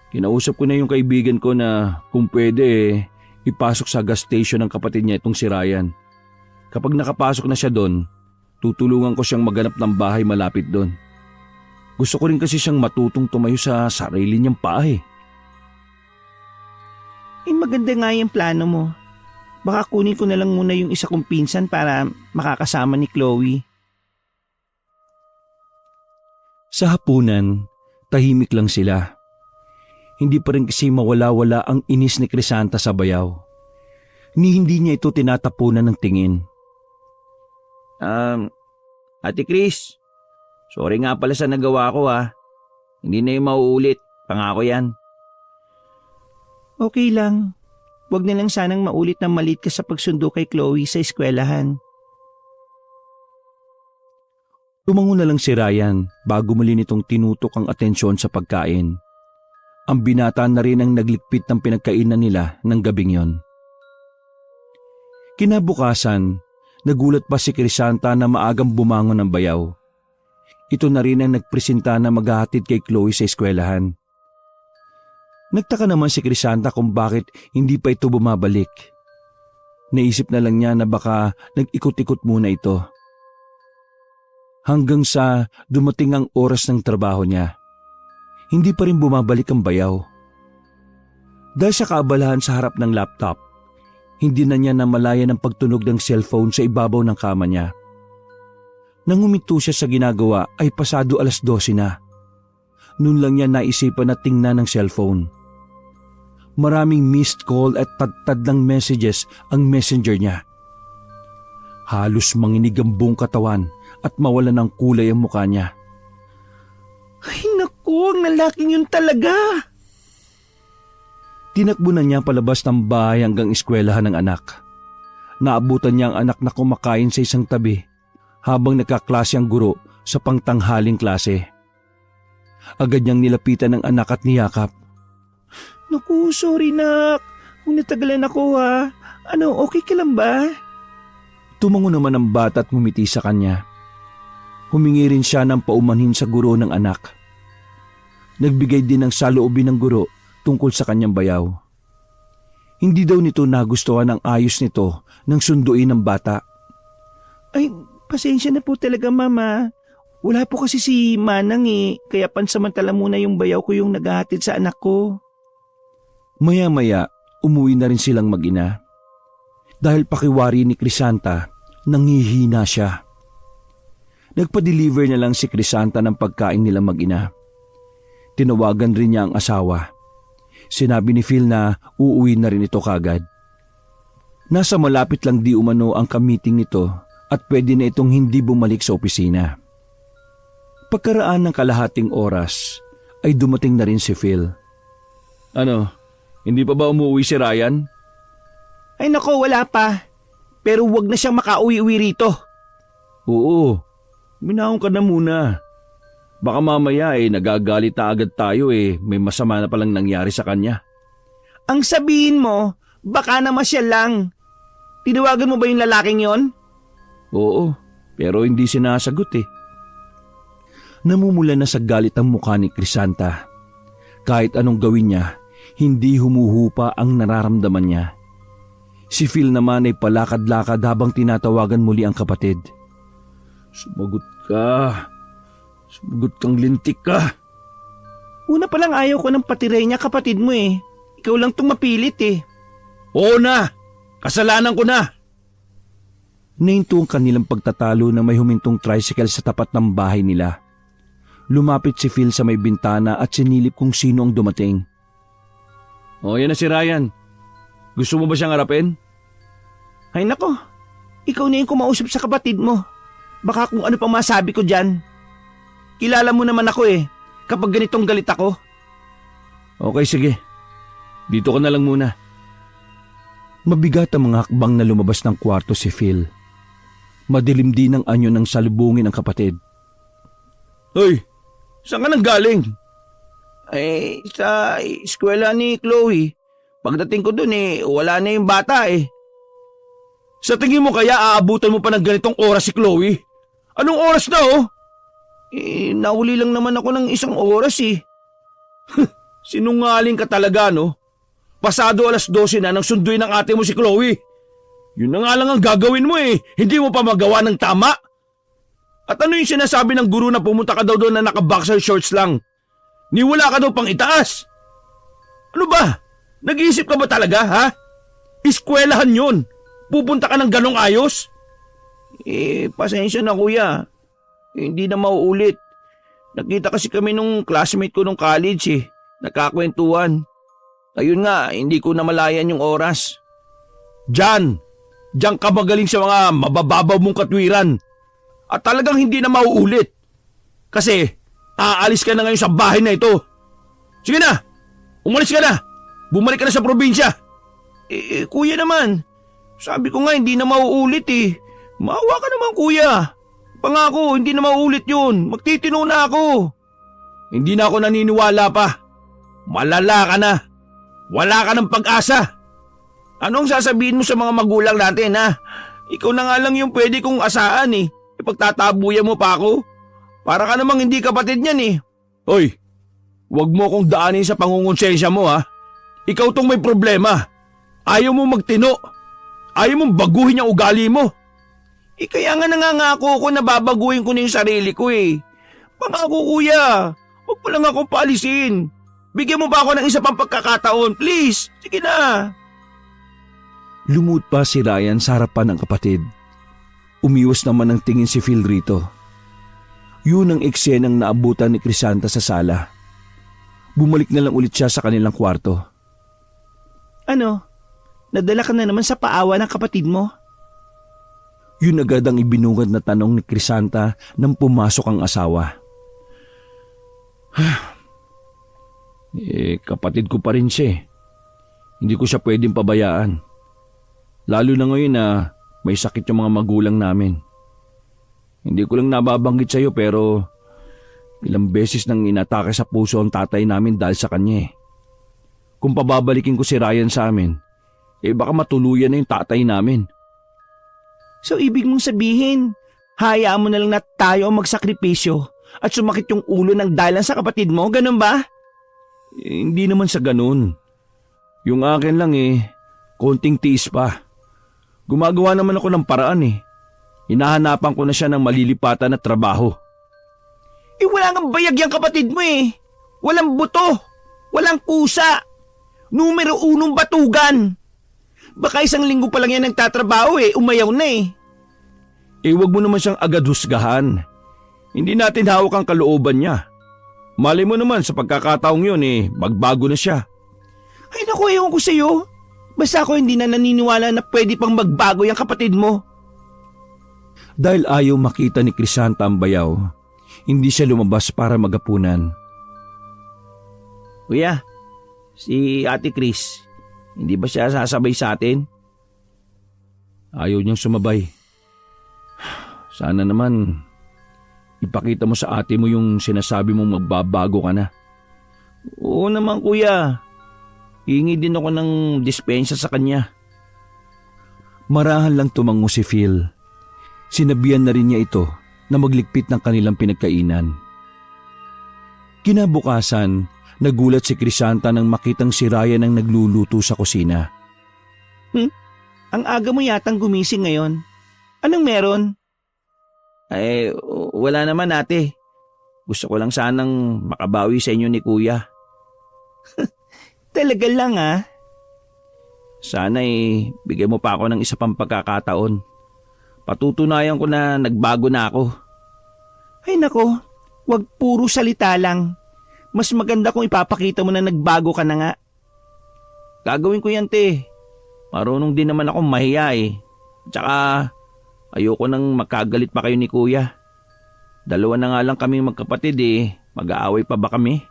Kinausap ko na yung kaibigan ko na kung pwede ipasok sa gas station ng kapatid niya itong si Ryan. Kapag nakapasok na siya doon, tutulungan ko siyang maghanap ng bahay malapit doon. Gusto ko rin kasi siyang matutong tumayo sa sarili niyang paa eh. Maganda nga yung plano mo. Baka kunin ko na lang muna yung isa kong pinsan para makakasama ni Chloe. Sa hapunan, tahimik lang sila. Hindi pa rin kasi mawala-wala ang inis ni Crisanta sa bayaw. Hindi niya ito tinatapunan ng tingin. Ate Chris, sorry nga pala sa nagawa ko ha. Hindi na yung mauulit, pangako yan. Okay lang. Huwag na lang sanang maulit na malit ka sa pagsundo kay Chloe sa eskwelahan. Tumango na lang si Ryan bago muli nitong tinutok ang atensyon sa pagkain. Ang binata na rin ang naglikpit ng pinagkainan nila ng gabing yon. Kinabukasan, nagulat pa si Crisanta na maagang bumangon ng bayaw. ito na rin ang nagpresenta na maghahatid kay Chloe sa eskwelahan. Nagtaka naman si Crisanta kung bakit hindi pa ito bumabalik. Naisip na lang niya na baka nag-ikot-ikot muna ito. Hanggang sa dumating ang oras ng trabaho niya, hindi pa rin bumabalik ang bayaw. Dahil sa kaabalahan sa harap ng laptop, hindi na niya namalayan ang pagtunog ng cellphone sa ibabaw ng kama niya. Nang huminto siya sa ginagawa ay pasado 12:00 na. Noon lang niya naisipan na tingnan ang cellphone. Maraming missed call at tad-tad ng messages ang messenger niya. Halos manginig ang buong katawan at mawala ng kulay ang mukha niya. Ay naku, ang lalaking yun talaga. Tinakbo na niya palabas ng bahay hanggang eskwelahan ng anak. Naabutan niya ang anak na kumakain sa isang tabi habang nagkaklase ang guro sa pangtanghaling klase. Agad niyang nilapitan ang anak at niyakap. Naku, sorry nak. Kung natagalan ako ha. Ano, okay ka lang ba? Tumango naman ang bata at ngumiti sa kanya. Humingi rin siya ng paumanhin sa guro ng anak. Nagbigay din ng saloobin ng guro tungkol sa kanyang bayaw. Hindi daw nito nagustuhan ang ayos nito nang sunduin ng bata. Ay, pasensya na po talaga mama. Wala po kasi si Manang kaya pansamantala muna yung bayaw ko yung naghahatid sa anak ko. Maya-maya, umuwi na rin silang mag-ina. Dahil pakiwari ni Crisanta, nanghihina siya. Nagpa-deliver na lang si Crisanta ng pagkain nila mag-ina. Tinawagan rin niya ang asawa. Sinabi ni Phil na uuwi na rin ito kagad. Nasa malapit lang di umano ang kamiting nito at pwede na itong hindi bumalik sa opisina. Pagkaraan ng kalahating oras ay dumating na rin si Phil. Ano, hindi pa ba umuwi si Ryan? Ay nako, wala pa. Pero wag na siyang makauwi-uwi rito. Oo, minahon ka na muna. Baka mamaya nagagalit na agad tayo may masama na palang nangyari sa kanya. Ang sabihin mo, baka naman siya lang. Tinawagan mo ba yung lalaking yon? Oo, pero hindi sinasagot Namumula na sa galit ang mukha ni Crisanta. Kahit anong gawin niya, hindi humuhupa ang nararamdaman niya. Si Phil naman ay palakad-lakad habang tinatawagan muli ang kapatid. Sumagot ka. Sumagot kang lintik ka. Una pa lang ayaw ko ng patiray niya kapatid mo Ikaw lang itong mapilit Oo na! Kasalanan ko na! Nahinto ang kanilang pagtatalo na may humintong tricycle sa tapat ng bahay nila. Lumapit si Phil sa may bintana at sinilip kung sino ang dumating. Yan na si Ryan. Gusto mo ba siyang harapin? Ay nako, ikaw na yung kumausap sa kapatid mo. Baka kung ano pang masabi ko dyan. Kilala mo naman ako kapag ganitong galit ako. Okay, sige. Dito ka na lang muna. Mabigat ang mga hakbang na lumabas ng kwarto si Phil. Madilim din ang anyo ng salubungin ng kapatid. Hoy, saan ka nang galing? Sa eskwela ni Chloe. Pagdating ko dun wala na yung bata Sa tingin mo kaya aabutan mo pa ng ganitong oras si Chloe? Anong oras na Nahuli lang naman ako ng isang oras Sinungaling ka talaga Pasado 12:00 na nang sunduin ng ate mo si Chloe. Yun na nga lang ang gagawin mo Hindi mo pa magawa ng tama. At ano yung sinasabi ng guru na pumunta ka daw doon na naka-boxer shorts lang? Niwala ka daw pang itaas. Ano ba? Nag-iisip ka ba talaga, ha? Eskwelahan yun. Pupunta ka ng ganong ayos? Pasensya na kuya. Hindi na mauulit. Nakita kasi kami nung classmate ko nung college Nagkakwentuhan. Ayun nga, hindi ko namalayan yung oras. Diyan ka magaling sa mga mabababaw mong katwiran. At talagang hindi na mauulit. Kasi aalis ka na ngayon sa bahay na ito. Sige na, umalis ka na. Bumalik ka na sa probinsya. Kuya naman, sabi ko nga hindi na mauulit Maawa ka naman kuya. Pangako, hindi na mauulit yun. Magtitino na ako. Hindi na ako naniniwala pa. Malala ka na. Wala ka ng pag-asa. Anong sasabihin mo sa mga magulang natin ha? Ikaw na nga lang yung pwede kong asahan Ipagtatabuyan mo pa ako? Para ka namang hindi kapatid niyan eh. Hoy, wag mo akong daanin sa pangungonsensya mo ha. Ikaw tong may problema. Ayaw mo magtino. Ayaw mong baguhin yung ugali mo. Kaya nga nangangako ko na babaguhin ko na yung sarili ko eh. Pangako kuya, huwag mo lang ako paalisin. Bigyan mo ba ako ng isa pang pagkakataon, please? Sige na. Lumut pa si Ryan sa harapan ng kapatid. Umiwas naman ang tingin si Phil rito. Yun ang eksenang naabutan ni Crisanta sa sala. Bumalik na lang ulit siya sa kanilang kwarto. Ano? Nadala ka na naman sa paawa ng kapatid mo? Yun agad ang ibinungad na tanong ni Crisanta nang pumasok ang asawa. Kapatid ko pa rin siya eh. Hindi ko siya pwedeng pabayaan. Lalo na ngayon na may sakit yung mga magulang namin. Hindi ko lang nababanggit sa'yo pero ilang beses nang inatake sa puso ang tatay namin dahil sa kanya eh. Kung pababalikin ko si Ryan sa amin, baka matuluyan na yung tatay namin. So ibig mong sabihin, hayaan mo na lang na tayo ang magsakripisyo at sumakit yung ulo ng dahilan sa kapatid mo, ganun ba? Hindi naman sa ganun. Yung akin lang konting tiis pa. Gumagawa naman ako ng paraan eh. Hinahanapan ko na siya ng malilipatan na trabaho. Wala nga bayag yung kapatid mo eh. Walang buto, walang kusa. Numero 1 batugan. Baka isang linggo pa lang yan nagtatrabaho umayaw na eh. Wag mo naman siyang agad husgahan. Hindi natin hawak ang kalooban niya. Malay mo naman sa pagkakataong yun magbago na siya. Ay naku, ewan ko sa'yo. Basta ako hindi na naniniwala na pwede pang magbago yung kapatid mo. Dahil ayaw makita ni Crisanta ang bayaw, hindi siya lumabas para magapunan. Kuya, si Ate Chris, hindi ba siya sasabay sa atin? Ayaw niyang sumabay. Sana naman ipakita mo sa ate mo yung sinasabi mong magbabago ka na. Oo naman kuya. Hingi din ako ng dispensa sa kanya. Marahan lang tumango si Phil. Sinabihan na rin niya ito na magligpit ng kanilang pinagkainan. Kinabukasan, nagulat si Crisanta nang makitang si Ryan ang nagluluto sa kusina. Ang aga mo yatang gumising ngayon. Anong meron? Wala naman ate. Gusto ko lang sanang makabawi sa inyo ni kuya. Talaga lang Sana bigyan mo pa ako ng isa pang pagkakataon. Patutunayan ko na nagbago na ako. Ay nako, wag puro salita lang. Mas maganda kung ipapakita mo na nagbago ka na nga. Gagawin ko yan te. Marunong din naman akong mahiya Tsaka ayoko nang makagalit pa kayo ni kuya. Dalawa na nga lang kaming magkapatid mag-aaway pa ba kami?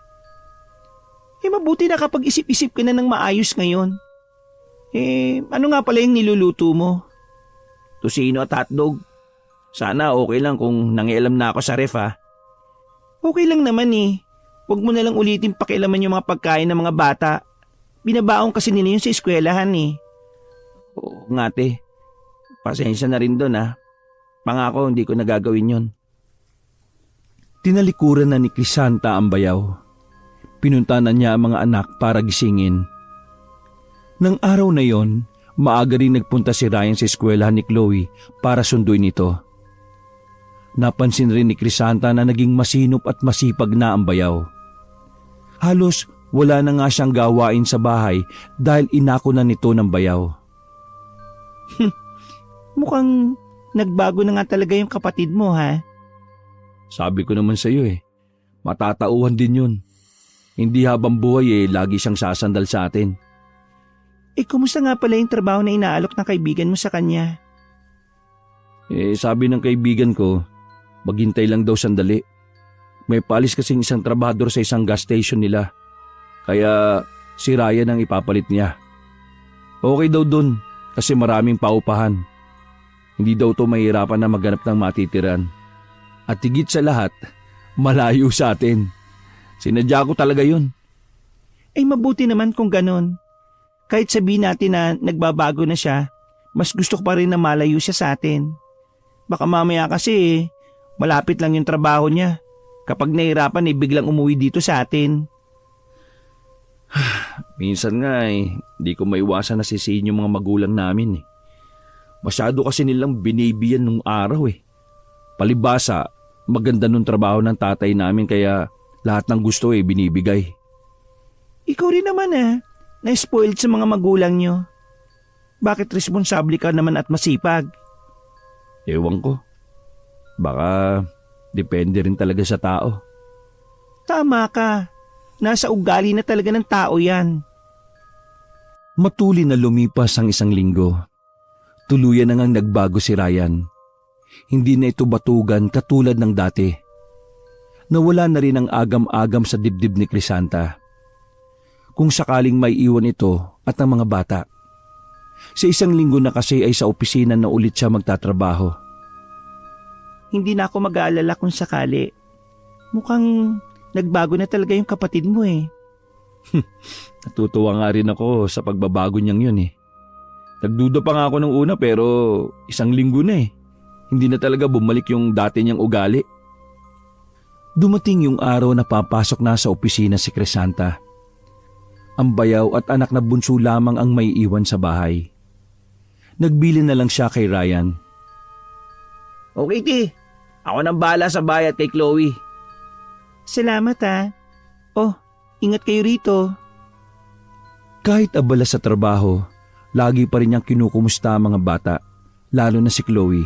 Mabuti na kapag isip-isip ka na ng maayos ngayon. Ano nga pala yung niluluto mo? Tusino at hotdog. Sana okay lang kung nangialam na ako sa ref Okay lang naman Huwag mo na lang ulitin pakialaman yung mga pagkain ng mga bata. Binabaong kasi nila yun sa eskwelahan Oo nga te. Pasensya na rin doon Pangako hindi ko nagagawin yon. Tinalikuran na ni Crisanta ang bayaw. Pinunta na niya ang mga anak para gisingin. Nang araw na yon, maaga rin nagpunta si Ryan sa eskwelahan ni Chloe para sunduin ito. Napansin rin ni Crisanta na naging masinop at masipag na ang bayaw. Halos wala na nga siyang gawain sa bahay dahil inako na nito ng bayaw. Mukhang nagbago na nga talaga yung kapatid mo Sabi ko naman sa iyo matatauhan din yun. Hindi habang buhay lagi siyang sasandal sa atin. Kumusta nga pala yung trabaho na inaalok ng kaibigan mo sa kanya? Sabi ng kaibigan ko, maghintay lang daw sandali. May palis kasing isang trabahador sa isang gas station nila. Kaya si Ryan ang ipapalit niya. Okay daw dun kasi maraming paupahan. Hindi daw to mahirapan na maghanap ng matitiran. At higit sa lahat, malayo sa atin. Sinadya ko talaga yun. Mabuti naman kung ganon. Kahit sabihin natin na nagbabago na siya, mas gusto ko pa rin na malayo siya sa atin. Baka mamaya kasi Malapit lang yung trabaho niya. Kapag nahirapan biglang umuwi dito sa atin. Minsan nga di ko maiwasan na sisihin yung mga magulang namin eh. Masyado kasi nilang binibiyan nung araw eh. Palibasa, maganda nung trabaho ng tatay namin kaya lahat ng gusto binibigay. Ikaw rin naman na-spoiled sa mga magulang niyo. Bakit responsable ka naman at masipag? Ewan ko. Baka depende rin talaga sa tao. Tama ka. Nasa ugali na talaga ng tao yan. Matuli na lumipas ang 1 linggo. Tuluyan na ngang nagbago si Ryan. Hindi na ito batugan katulad ng dati. Nawala na rin ang agam-agam sa dibdib ni Crisanta. Kung sakaling may iwan ito at ang mga bata. Sa 1 linggo na kasi ay sa opisina na ulit siya magtatrabaho. Hindi na ako mag-aalala kung sakali. Mukhang nagbago na talaga yung kapatid mo eh. Natutuwa nga rin ako sa pagbabago niyang yun eh. Nagduda pa nga ako nung una pero 1 linggo na eh. Hindi na talaga bumalik yung dati niyang ugali. Dumating yung araw na papasok na sa opisina si Crisanta. Ang bayaw at anak na bunso lamang ang may iwan sa bahay. Nagbili na lang siya kay Ryan. Okay, Ti. Ako nang bahala sa bayad kay Chloe. Salamat Oh, ingat kayo rito. Kahit abala sa trabaho, lagi pa rin niyang kinukumusta ang mga bata, lalo na si Chloe.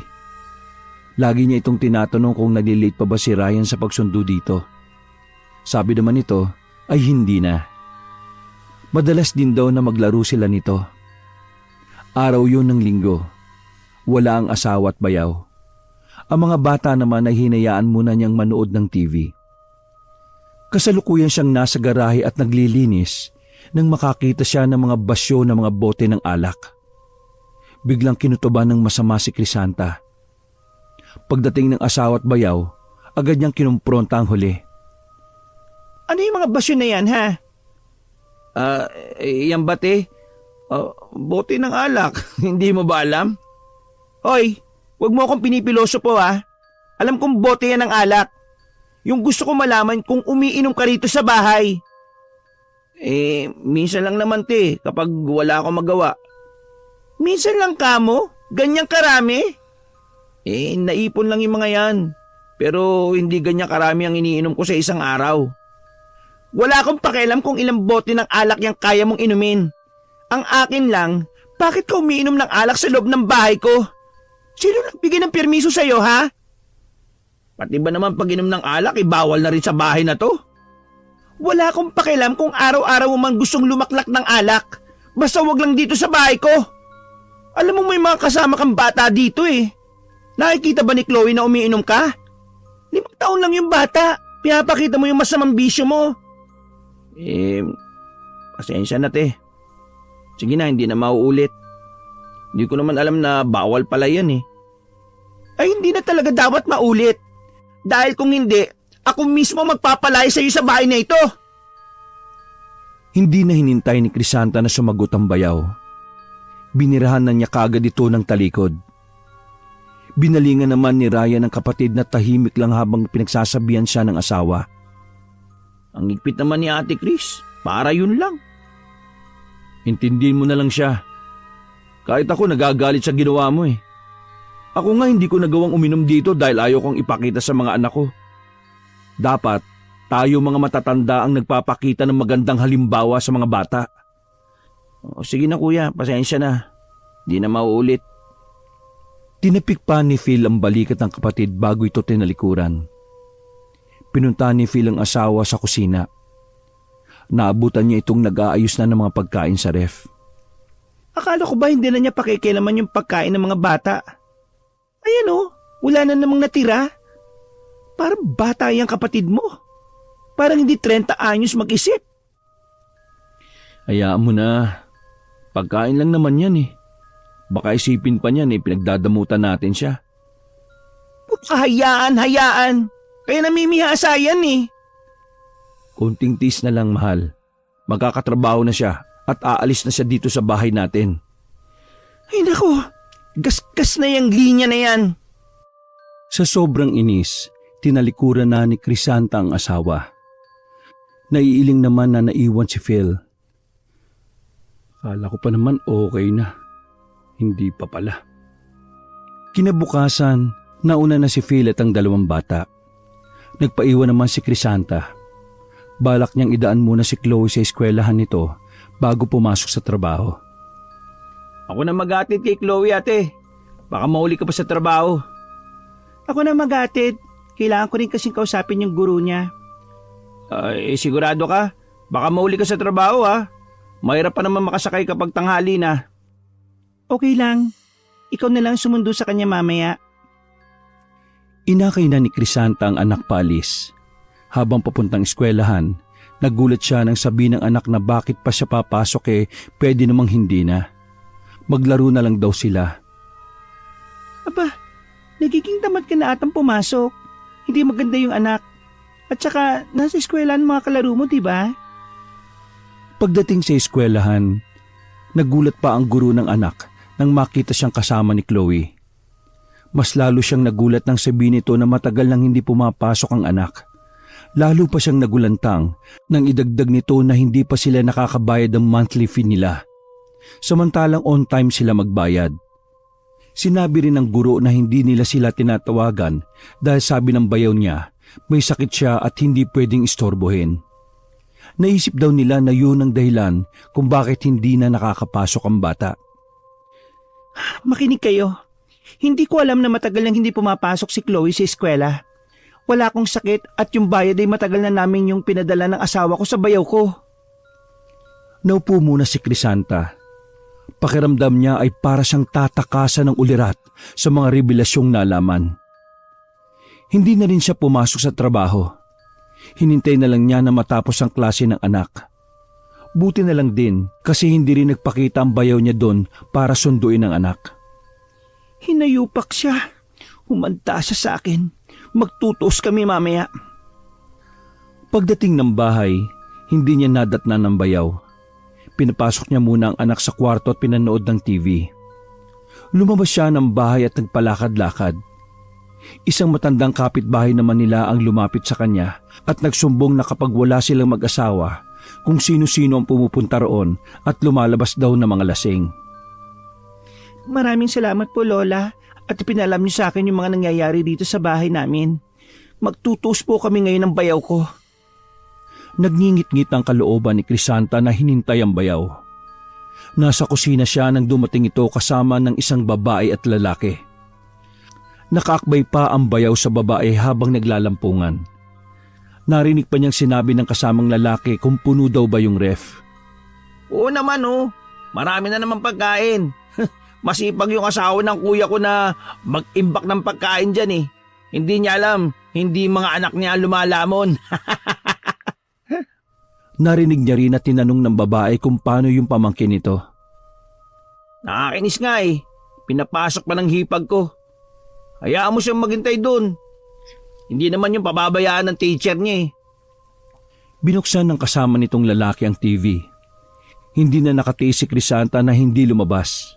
Lagi niya itong tinatanong kung nalilate pa ba si Ryan sa pagsundo dito. Sabi naman nito ay hindi na. Madalas din daw na maglaro sila nito. Araw yun ng linggo. Wala ang asawa at bayaw. Ang mga bata naman ay hinayaan muna niyang manood ng TV. Kasalukuyan siyang nasa garahe at naglilinis nang makakita siya ng mga basyo ng mga bote ng alak. Biglang kinutuban ng masama si Crisanta. Pagdating ng asawa at bayaw, agad niyang kinumpronta ang huli. Ano yung mga basyo na yan, ha? Yan ba, Te? Bote ng alak. Hindi mo ba alam? Hoy, wag mo akong pinipiloso po, ha? Alam kong bote yan ng alak. Yung gusto ko malaman kung umiinom ka rito sa bahay. Minsan lang naman, Te, kapag wala akong magawa. Minsan lang kamo? Ganyang karami? Naipon lang yung mga yan. Pero hindi ganyan karami ang iniinom ko sa isang araw. Wala akong pakialam kung ilang bote ng alak yung kaya mong inumin. Ang akin lang, bakit ka umiinom ng alak sa loob ng bahay ko? Sino nagbigay ng permiso sa'yo, ha? Pati ba naman pag inom ng alak, bawal na rin sa bahay na to? Wala akong pakialam kung araw-araw mo man gustong lumaklak ng alak. Basta wag lang dito sa bahay ko. Alam mo may mga kasama kang bata dito eh. Nakikita ba ni Chloe na umiinom ka? 5 taon lang yung bata. Pinapakita mo yung masamang bisyo mo. Pasensya na, Te. Sige na, hindi na mauulit. Hindi ko naman alam na bawal pala yan eh. Ay hindi na talaga dapat maulit. Dahil kung hindi, ako mismo magpapalaya sa iyo sa bahay na ito. Hindi na hinintay ni Crisanta na sumagot ang bayaw. Binirahan na niya kagad ito ng talikod. Binalingan naman ni Ryan ang kapatid na tahimik lang habang pinagsasabihan siya ng asawa. Ang higpit naman ni Ate Chris, para yun lang. Intindihin mo na lang siya. Kahit ako nagagalit sa ginawa mo eh. Ako nga hindi ko nagawang uminom dito dahil ayaw kong ipakita sa mga anak ko. Dapat tayo mga matatanda ang nagpapakita ng magandang halimbawa sa mga bata. Sige na kuya, pasensya na. Di na mauulit. Tinapik pa ni Phil ang balikat ng kapatid bago ito tinalikuran. Pinunta ni Phil ang asawa sa kusina. Naabutan niya itong nag-aayos na ng mga pagkain sa ref. Akala ko ba hindi na niya pakikialaman yung pagkain ng mga bata? Ayan wala na namang natira. Parang bata yung kapatid mo. Parang hindi 30 anyos mag-isip. Hayaan mo na. Pagkain lang naman yan eh. Baka isipin pa niyan pinagdadamutan natin siya. Hayaan. Kaya namimihasa yan eh. Kunting tis na lang, mahal. Magkakatrabaho na siya at aalis na siya dito sa bahay natin. Ay naku, gasgas na yung linya na yan. Sa sobrang inis, tinalikuran na ni Crisanta ang asawa. Naiiling naman na naiwan si Phil. Kala ko pa naman okay na. Hindi pa pala. Kinabukasan, nauna na si Phil at ang dalawang bata. Nagpaiwan naman si Crisanta. Balak niyang idaan muna si Chloe sa eskwelahan nito bago pumasok sa trabaho. Ako na mag-atid kay Chloe, ate. Baka mahuli ka pa sa trabaho. Ako na mag-atid. Kailangan ko rin kasing kausapin yung guru niya. Sigurado ka? Baka mahuli ka sa trabaho, ha? Mahirap pa naman makasakay kapag tanghali na. Okay lang. Ikaw na lang sumundo sa kanya mamaya. Inakay na ni Crisanta ang anak paalis. Habang papuntang eskwelahan, nagulat siya nang sabi ng anak na bakit pa siya papasok pwede namang hindi na. Maglaro na lang daw sila. Aba, nagiging tamad ka na atang pumasok. Hindi maganda yung anak. At saka, nasa eskwelahan mga kalaro mo, diba? Pagdating sa eskwelahan, nagulat pa ang guro ng anak nang makita siyang kasama ni Chloe. Mas lalo siyang nagulat nang sabihin nito na matagal nang hindi pumapasok ang anak. Lalo pa siyang nagulantang nang idagdag nito na hindi pa sila nakakabayad ng monthly fee nila. Samantalang on time sila magbayad. Sinabi rin ng guro na hindi nila sila tinatawagan dahil sabi ng bayaw niya may sakit siya at hindi pwedeng istorbohin. Naisip daw nila na yun ang dahilan kung bakit hindi na nakakapasok ang bata. Makinig kayo. Hindi ko alam na matagal nang hindi pumapasok si Chloe sa eskwela. Wala akong sakit at yung bayad ay matagal na namin yung pinadala ng asawa ko sa bayaw ko. Naupo muna si Crisanta. Pakiramdam niya ay para siyang tatakasan ng ulirat sa mga revelasyong nalaman. Hindi na rin siya pumasok sa trabaho. Hinintay na lang niya na matapos ang klase ng anak. Buti na lang din kasi hindi rin nagpakita ang bayaw niya doon para sunduin ang anak. Hinayupak siya. Humanda siya sa akin. Magtutuos kami mamaya. Pagdating ng bahay, hindi niya nadatnan ng bayaw. Pinapasok niya muna ang anak sa kwarto at pinanood ng TV. Lumabas siya ng bahay at nagpalakad-lakad. Isang matandang kapitbahay naman nila ang lumapit sa kanya at nagsumbong na kapag wala silang mag-asawa, kung sino-sino ang pumupunta roon at lumalabas daw ng mga lasing. Maraming salamat po, Lola, at pinalam niyo sa akin yung mga nangyayari dito sa bahay namin. Magtutuos po kami ngayon ng bayaw ko. Nagngingit-ngit ang kalooban ni Crisanta na hinintay ang bayaw. Nasa kusina siya nang dumating ito kasama ng isang babae at lalaki. Nakaakbay pa ang bayaw sa babae habang naglalampungan. Narinig pa niyang sinabi ng kasamang lalaki kung puno daw ba yung ref. Oo naman marami na naman pagkain. Masipag yung asawa ng kuya ko na mag-imbak ng pagkain dyan. Hindi niya alam, hindi mga anak niya lumalamon. Narinig niya rin na tinanong ng babae kung paano yung pamangkin nito. Nakakinis nga pinapasok pa ng hipag ko. Hayaan mo siyang maghintay doon. Hindi naman yung pababayaan ng teacher niya. Binuksan ng kasama nitong lalaki ang TV. Hindi na nakatiis si Crisanta na hindi lumabas.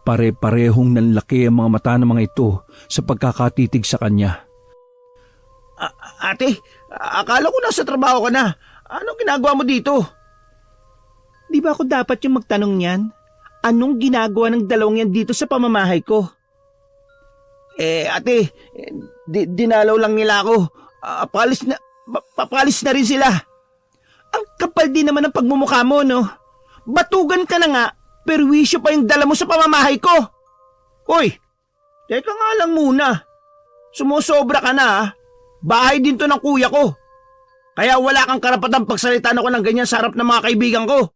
Pare-parehong nanlaki ang mga mata ng mga ito sa pagkakatitig sa kanya. Ate, akala ko nasa trabaho ka na. Anong ginagawa mo dito? Di ba ako dapat yung magtanong niyan? Anong ginagawa ng dalawang yan dito sa pamamahay ko? Ate, dinalaw lang nila ako. Papalis na rin sila. Ang kapal din naman ng pagmumukha mo, no? Batugan ka na nga, perwisyo pa yung dala mo sa pamamahay ko. Hoy, teka nga lang muna. Sumusobra ka na, ha? Bahay din to ng kuya ko. Kaya wala kang karapatang pagsalitaan ako ng ganyan sa harap ng mga kaibigan ko.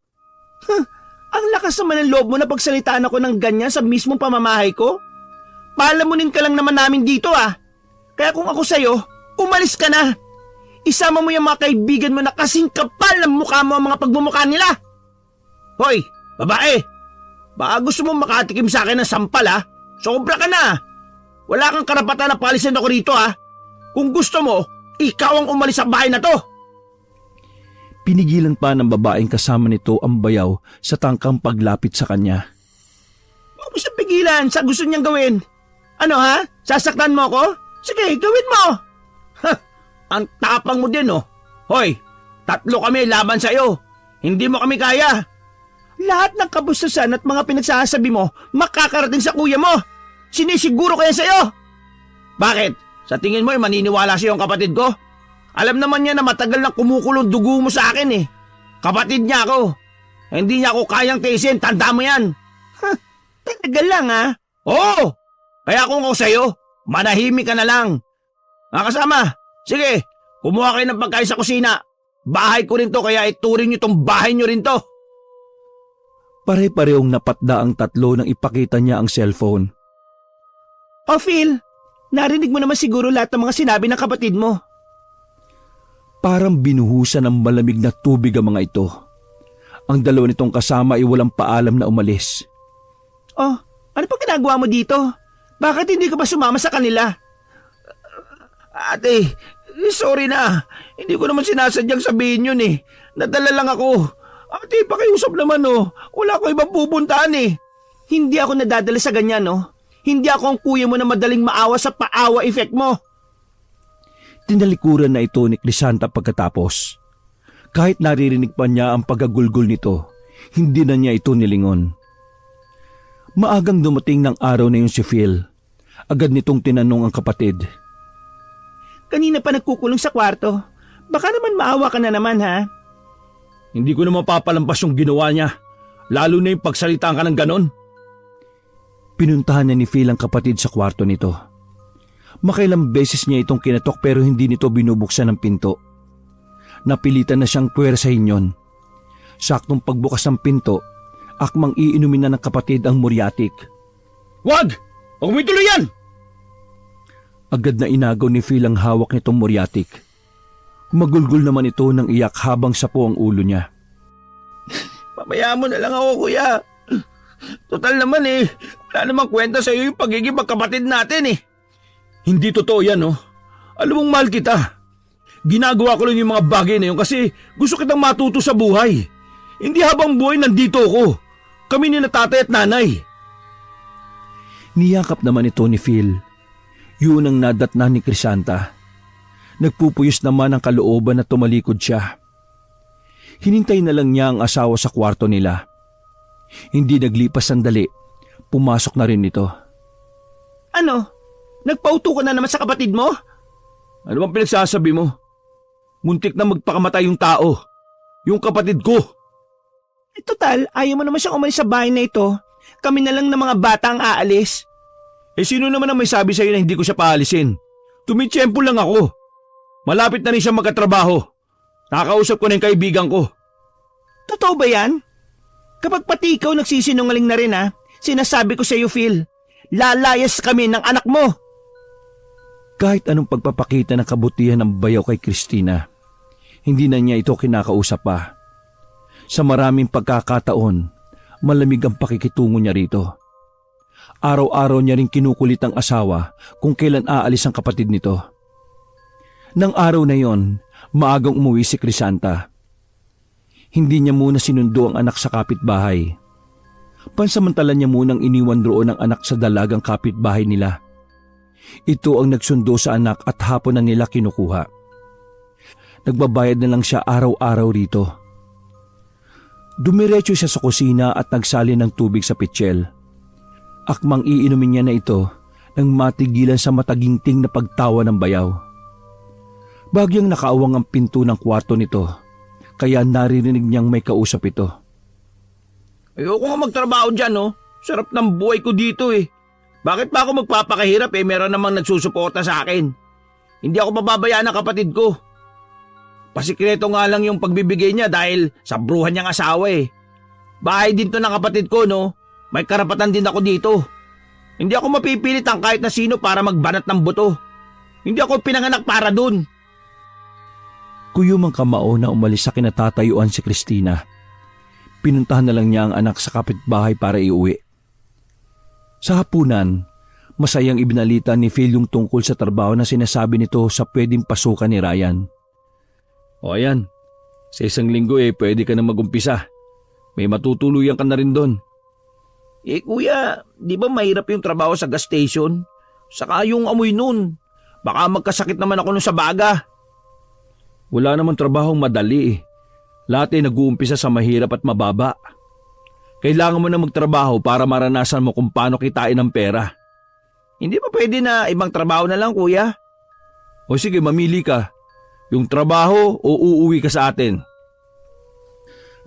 Ang lakas naman ng loob mo na pagsalitaan ako ng ganyan sa mismong pamamahay ko. Palamunin ka lang naman namin dito Kaya kung ako sa'yo, umalis ka na. Isama mo yung mga kaibigan mo na kasing kapal ng mukha mo ang mga pagmumukha nila. Hoy, babae! Baka gusto mo makatikim sa akin ng sampal Sobra ka na. Wala kang karapatan na palisin ako rito Kung gusto mo, ikaw ang umalis sa bahay na to. Pinigilan pa ng babaeng kasama nito ang bayaw sa tangkang paglapit sa kanya. Huwag mo siyang pigilan sa gusto niyang gawin. Ano ha? Sasaktan mo ako? Sige, gawin mo! Ha! Ang tapang mo din oh. Hoy, 3 kami laban sa'yo. Hindi mo kami kaya. Lahat ng kabustusan at mga pinagsasabi mo makakarating sa kuya mo. Sinisiguro ko yan sa'yo. Bakit? Sa tingin mo maniniwala sa'yo ang kapatid ko? Alam naman niya na matagal na kumukulong dugo mo sa akin eh. Kapatid niya ako. Hindi niya ako kayang tiisin, tanda mo yan. Ha, talaga lang ha? Oo! Kaya kung ako sa'yo, manahimik ka na lang. Mga kasama, sige, kumuha kayo ng pagkain sa kusina. Bahay ko rin to kaya ituring niyo tong bahay niyo rin to. Pare-parehong napatda ang tatlo nang ipakita niya ang cellphone. O Phil, narinig mo naman siguro lahat ng mga sinabi ng kapatid mo. Parang binuhusan ng malamig na tubig ang mga ito. Ang dalawa nitong kasama ay walang paalam na umalis. Oh, ano pa ginagawa mo dito? Bakit hindi ka ba sumama sa kanila? Ate, sorry na. Hindi ko naman sinasadyang sabihin yun eh. Nadala lang ako. Ate, pakiusap naman oh. Wala ko ibang pupuntahan eh. Hindi ako nadadala sa ganyan oh. Hindi ako ang kuya mo na madaling maawa sa paawa effect mo. Tinalikuran na ito ni Crisanta pagkatapos. Kahit naririnig pa niya ang pagagulgol nito, hindi na niya ito nilingon. Maagang dumating ng araw na yun si Phil. Agad nitong tinanong ang kapatid. Kanina pa nagkukulong sa kwarto. Baka naman maawa ka na naman ha? Hindi ko naman papalampas yung ginawa niya. Lalo na yung pagsalitaan ka ng ganon. Pinuntahan niya ni Phil ang kapatid sa kwarto nito. Makailang beses niya itong kinatok pero hindi nito binubuksan ang pinto. Napilitan na siyang puwersahin yon. Saktong pagbukas ng pinto, akmang iinumin na ng kapatid ang muriatik. Wag! Huwag mo ituloy yan! Agad na inagaw ni Phil ang hawak nitong muriatik. Magulgol naman ito ng iyak habang sapo ang ulo niya. Pabayaan mo na lang ako kuya. Total naman eh, wala namang kwenta sa iyo yung pagiging magkapatid natin eh. Hindi totoo yan oh. Alam mong mahal kita. Ginagawa ko lang yung mga bagay na yun kasi gusto kitang matuto sa buhay. Hindi habang buhay nandito ako. Kami ni na tatay at nanay. Niyakap naman ito ni Phil. Yun ang nadatna ni Crisanta. Nagpupuyos naman ang kalooban na tumalikod siya. Hinintay na lang niya ang asawa sa kwarto nila. Hindi naglipas sandali, pumasok na rin ito. Ano? Nagpauto ka na naman sa kapatid mo? Ano bang pinagsasabi mo? Muntik na magpakamatay yung tao. Yung kapatid ko. Eh, total, ayaw mo naman siyang umalis sa bahay na ito. Kami na lang ng mga bata ang aalis. Eh sino naman ang may sabi sa'yo na hindi ko siya paalisin? Tumitsyempo lang ako. Malapit na rin siya magkatrabaho. Nakakausap ko na yung kaibigan ko. Totoo ba yan? Kapag pati ikaw nagsisinungaling na rin ha, sinasabi ko sa iyo Phil, lalayas kami ng anak mo. Kahit anong pagpapakita ng kabutihan ng bayaw kay Christina, hindi na niya ito kinakausap pa. Sa maraming pagkakataon, malamig ang pakikitungo niya rito. Araw-araw niya rin kinukulit ang asawa kung kailan aalis ang kapatid nito. Nang araw na yon, maagang umuwi si Crisanta. Hindi niya muna sinundo ang anak sa kapitbahay. Pansamantala niya munang iniwan roon ang anak sa dalagang kapitbahay nila. Ito ang nagsundo sa anak at hapon na nila kinukuha. Nagbabayad na lang siya araw-araw rito. Dumiretso siya sa kusina at nagsali ng tubig sa pitsyel. Akmang iinumin niya na ito nang matigilan sa mataginting na pagtawa ng bayaw. Bagyang nakaawang ang pinto ng kwarto nito, kaya naririnig niyang may kausap ito. Ayoko nga magtrabaho dyan oh. Sarap ng buhay ko dito eh. Bakit pa ako magpapakahirap eh, meron namang nagsusuporta sa akin. Hindi ako pababayaan ng kapatid ko. Pasikreto nga lang yung pagbibigay niya dahil sa bruhan niyang asawa eh. Bahay din to ng kapatid ko no. May karapatan din ako dito. Hindi ako mapipilit ang kahit na sino para magbanat ng buto. Hindi ako pinanganak para dun. Kuyumang kamao na umalis sa kinatatayuan si Christina. Pinuntahan na lang niya ang anak sa kapitbahay para iuwi. Sa hapunan, masayang ibinalita ni Phil yung tungkol sa trabaho na sinasabi nito sa pwedeng pasukan ni Ryan. O ayan, sa isang linggo pwede ka na magumpisa. May matutuluyan ka na rin doon. Eh kuya, di ba mahirap yung trabaho sa gas station? Saka yung amoy nun. Baka magkasakit naman ako nun sa baga. Wala namang trabahong madali eh. Lahat ay nag-uumpisa sa mahirap at mababa. Kailangan mo na magtrabaho para maranasan mo kung paano kitain ng pera. Hindi ba pwede na ibang trabaho na lang, kuya? O sige, mamili ka. Yung trabaho o uuwi ka sa atin.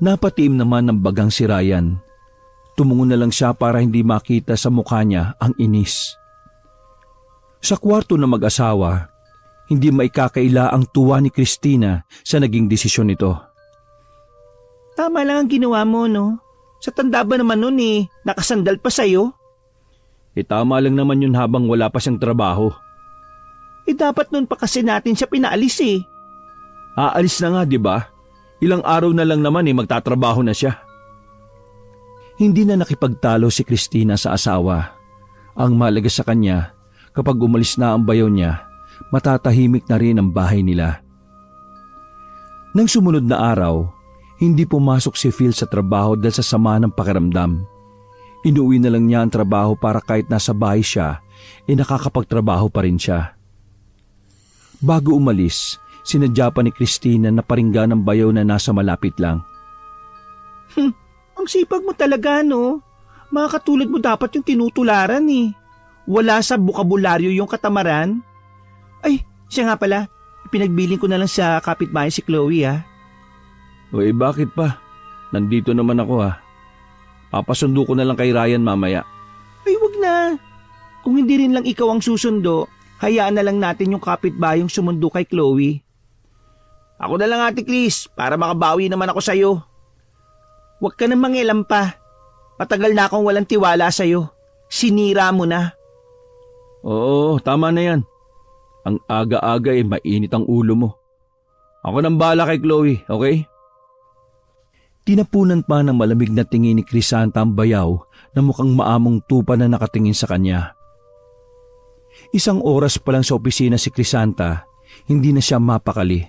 Napatiim naman ng bagang si Ryan. Tumungo na lang siya para hindi makita sa mukha niya ang inis. Sa kwarto ng mag-asawa, hindi maikakaila ang tuwa ni Christina sa naging desisyon nito. Tama lang ang ginawa mo, no? Sa tanda ba naman nun nakasandal pa sa'yo? Tama lang naman yun habang wala pa siyang trabaho. Dapat nun pa kasi natin siya pinaalis Aalis na nga, di ba? Ilang araw na lang naman magtatrabaho na siya. Hindi na nakipagtalo si Christina sa asawa. Ang mahalaga sa kanya, kapag umalis na ang bayaw niya, matatahimik na rin ang bahay nila. Nang sumunod na araw, hindi pumasok si Phil sa trabaho dahil sa sama ng pakiramdam. Inuwi na lang niya ang trabaho para kahit nasa bahay siya, nakakapagtrabaho pa rin siya. Bago umalis, sinadya pa ni Christina na paringgan ang bayaw na nasa malapit lang. Ang sipag mo talaga, no? Mga katulad mo dapat yung tinutularan Wala sa bukabularyo yung katamaran. Ay, siya nga pala. Pinagbiling ko na lang sa kapitbahay si Chloe, Bakit pa? Nandito naman ako Papasundo ko na lang kay Ryan mamaya. Ay, wag na. Kung hindi rin lang ikaw ang susundo, hayaan na lang natin yung kapitbayong sumundo kay Chloe. Ako na lang, Ate Chris, para makabawi naman ako sa'yo. Huwag ka na mangialam pa. Patagal na akong walang tiwala sa'yo. Sinira mo na. Oo, tama na yan. Ang aga-aga mainit ang ulo mo. Ako nang bahala kay Chloe, okay? Tinapunan pa ng malamig na tingin ni Crisanta ang bayaw na mukhang maamong tupa na nakatingin sa kanya. Isang oras pa lang sa opisina si Crisanta, hindi na siya mapakali.